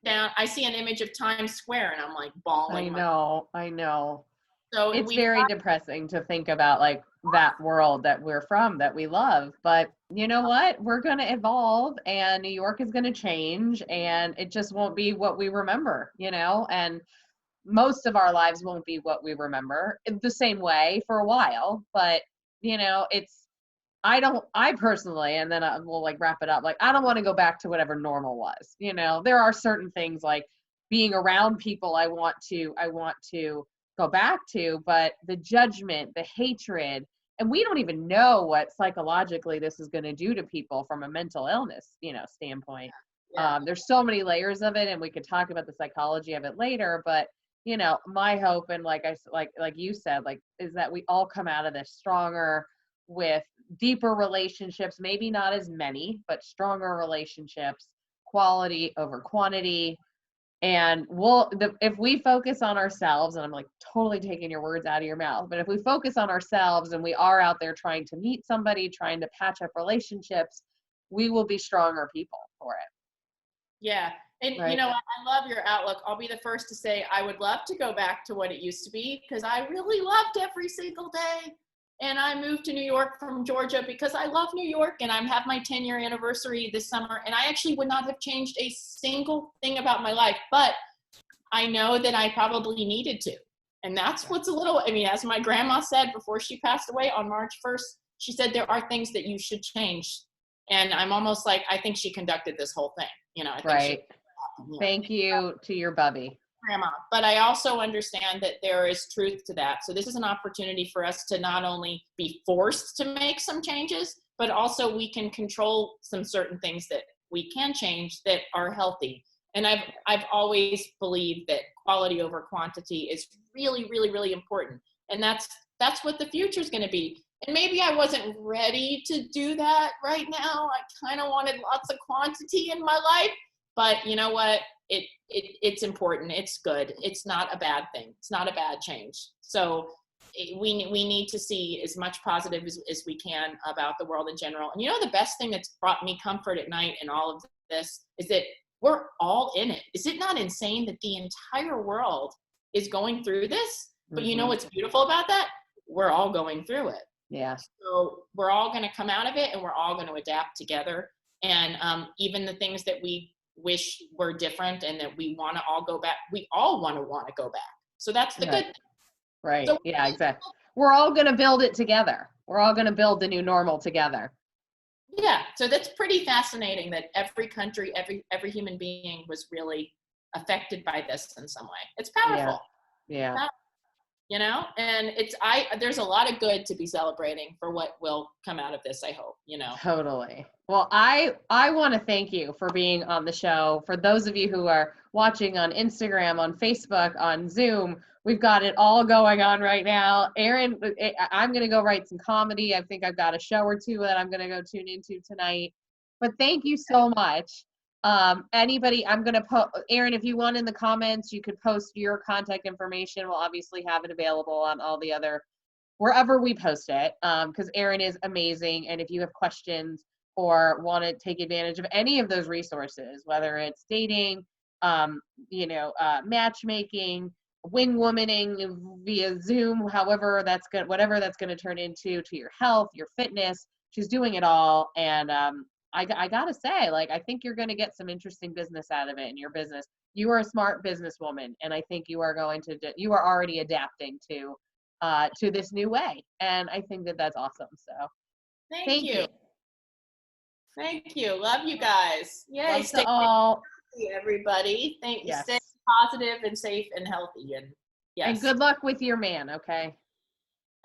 S2: down. I see an image of Times Square, and I'm like bawling.
S1: I know.
S2: So
S1: it's very depressing to think about like that world that we're from, that we love. But you know what? We're going to evolve, and New York is going to change, and it just won't be what we remember, and most of our lives won't be what we remember the same way for a while. But I personally, and then we'll like wrap it up, like I don't want to go back to whatever normal was. There are certain things like being around people I want to go back to, but the judgment, the hatred, and we don't even know what psychologically this is going to do to people from a mental illness standpoint. There's so many layers of it, and we could talk about the psychology of it later. But my hope, and like you said, like, is that we all come out of this stronger, with deeper relationships, maybe not as many, but stronger relationships, quality over quantity. And if we focus on ourselves, and I'm like totally taking your words out of your mouth, but if we focus on ourselves and we are out there trying to meet somebody, trying to patch up relationships, we will be stronger people for it.
S2: Yeah. And
S1: right.
S2: I love your outlook. I'll be the first to say I would love to go back to what it used to be, because I really loved every single day. And I moved to New York from Georgia because I love New York, and I have my 10-year anniversary this summer. And I actually would not have changed a single thing about my life, but I know that I probably needed to. And that's what's as my grandma said before she passed away on March 1st, she said, there are things that you should change. And I'm almost like, I think she conducted this whole thing,
S1: right. Thank you to your Bubby.
S2: grandma, but I also understand that there is truth to that. So this is an opportunity for us to not only be forced to make some changes, but also we can control some certain things that we can change that are healthy. And I've always believed that quality over quantity is really, really, really important. And that's what the future is going to be. And maybe I wasn't ready to do that right now. I kind of wanted lots of quantity in my life, but you know what? It's important. It's good. It's not a bad thing. It's not a bad change. So we need to see as much positive as we can about the world in general. And you know, the best thing that's brought me comfort at night in all of this is that we're all in it. Is it not insane that the entire world is going through this? But you know what's beautiful about that? We're all going through it.
S1: Yeah.
S2: So we're all going to come out of it, and we're all going to adapt together. And even the things that we wish were different and that we want to all go back, we all want to go back. So that's the good thing.
S1: Right.
S2: So
S1: yeah, exactly. We're all going to build it together. We're all going to build the new normal together.
S2: Yeah. So that's pretty fascinating that every country, every human being was really affected by this in some way. It's powerful.
S1: Yeah.
S2: You know, and there's a lot of good to be celebrating for what will come out of this, I hope, you know.
S1: Totally. Well, I want to thank you for being on the show. For those of you who are watching on Instagram, on Facebook, on Zoom, we've got it all going on right now. Erin, I'm going to go write some comedy. I think I've got a show or two that I'm going to go tune into tonight. But thank you so much. Anybody, I'm going to Erin, if you want in the comments, you could post your contact information. We'll obviously have it available on all the other, wherever we post it, because Erin is amazing. And if you have questions or want to take advantage of any of those resources, whether it's dating, matchmaking, wing womaning via Zoom, whatever that's going to turn into, to your health, your fitness, she's doing it all. And, I gotta say, like, I think you're going to get some interesting business out of it in your business. You are a smart businesswoman, and I think you are you are already adapting to this new way. And I think that that's awesome. So
S2: thank you. Thank you. Love you guys. Yay.
S1: Stay healthy,
S2: everybody. Thank you.
S1: Yes.
S2: Stay positive and safe and healthy. And yes.
S1: And good luck with your man. Okay.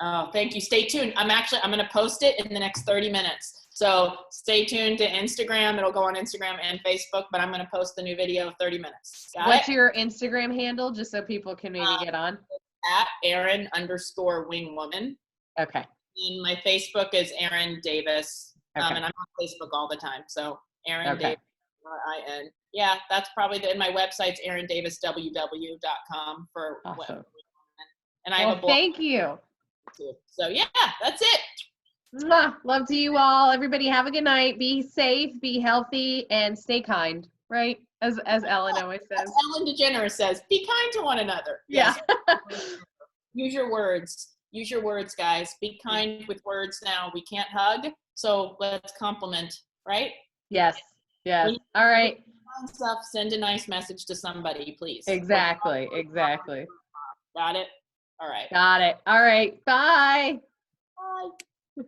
S2: Oh, thank you. Stay tuned. I'm going to post it in the next 30 minutes. So stay tuned to Instagram. It'll go on Instagram and Facebook, but I'm going to post the new video 30 minutes.
S1: What's your Instagram handle, just so people can maybe get on?
S2: At Erin_wingwoman.
S1: Okay.
S2: And my Facebook is Erin Davis.
S1: Okay.
S2: And I'm on Facebook all the time. So Erin Davis, R-I-N. Yeah, that's probably and my website's erindavisww.com for
S1: awesome.
S2: And I have a blog.
S1: Thank you.
S2: Too. So yeah, that's it.
S1: Mwah. Love to you all. Everybody have a good night. Be safe, be healthy, and stay kind, right? As Ellen always says.
S2: As Ellen DeGeneres says, be kind to one another.
S1: Yeah.
S2: Yes. Use your words. Use your words, guys. Be kind with words now. We can't hug, so let's compliment, right?
S1: Yes. Yes. All right.
S2: Stuff, send a nice message to somebody, please.
S1: Exactly.
S2: Got it? All right.
S1: Got it. All right. Bye.
S2: Bye.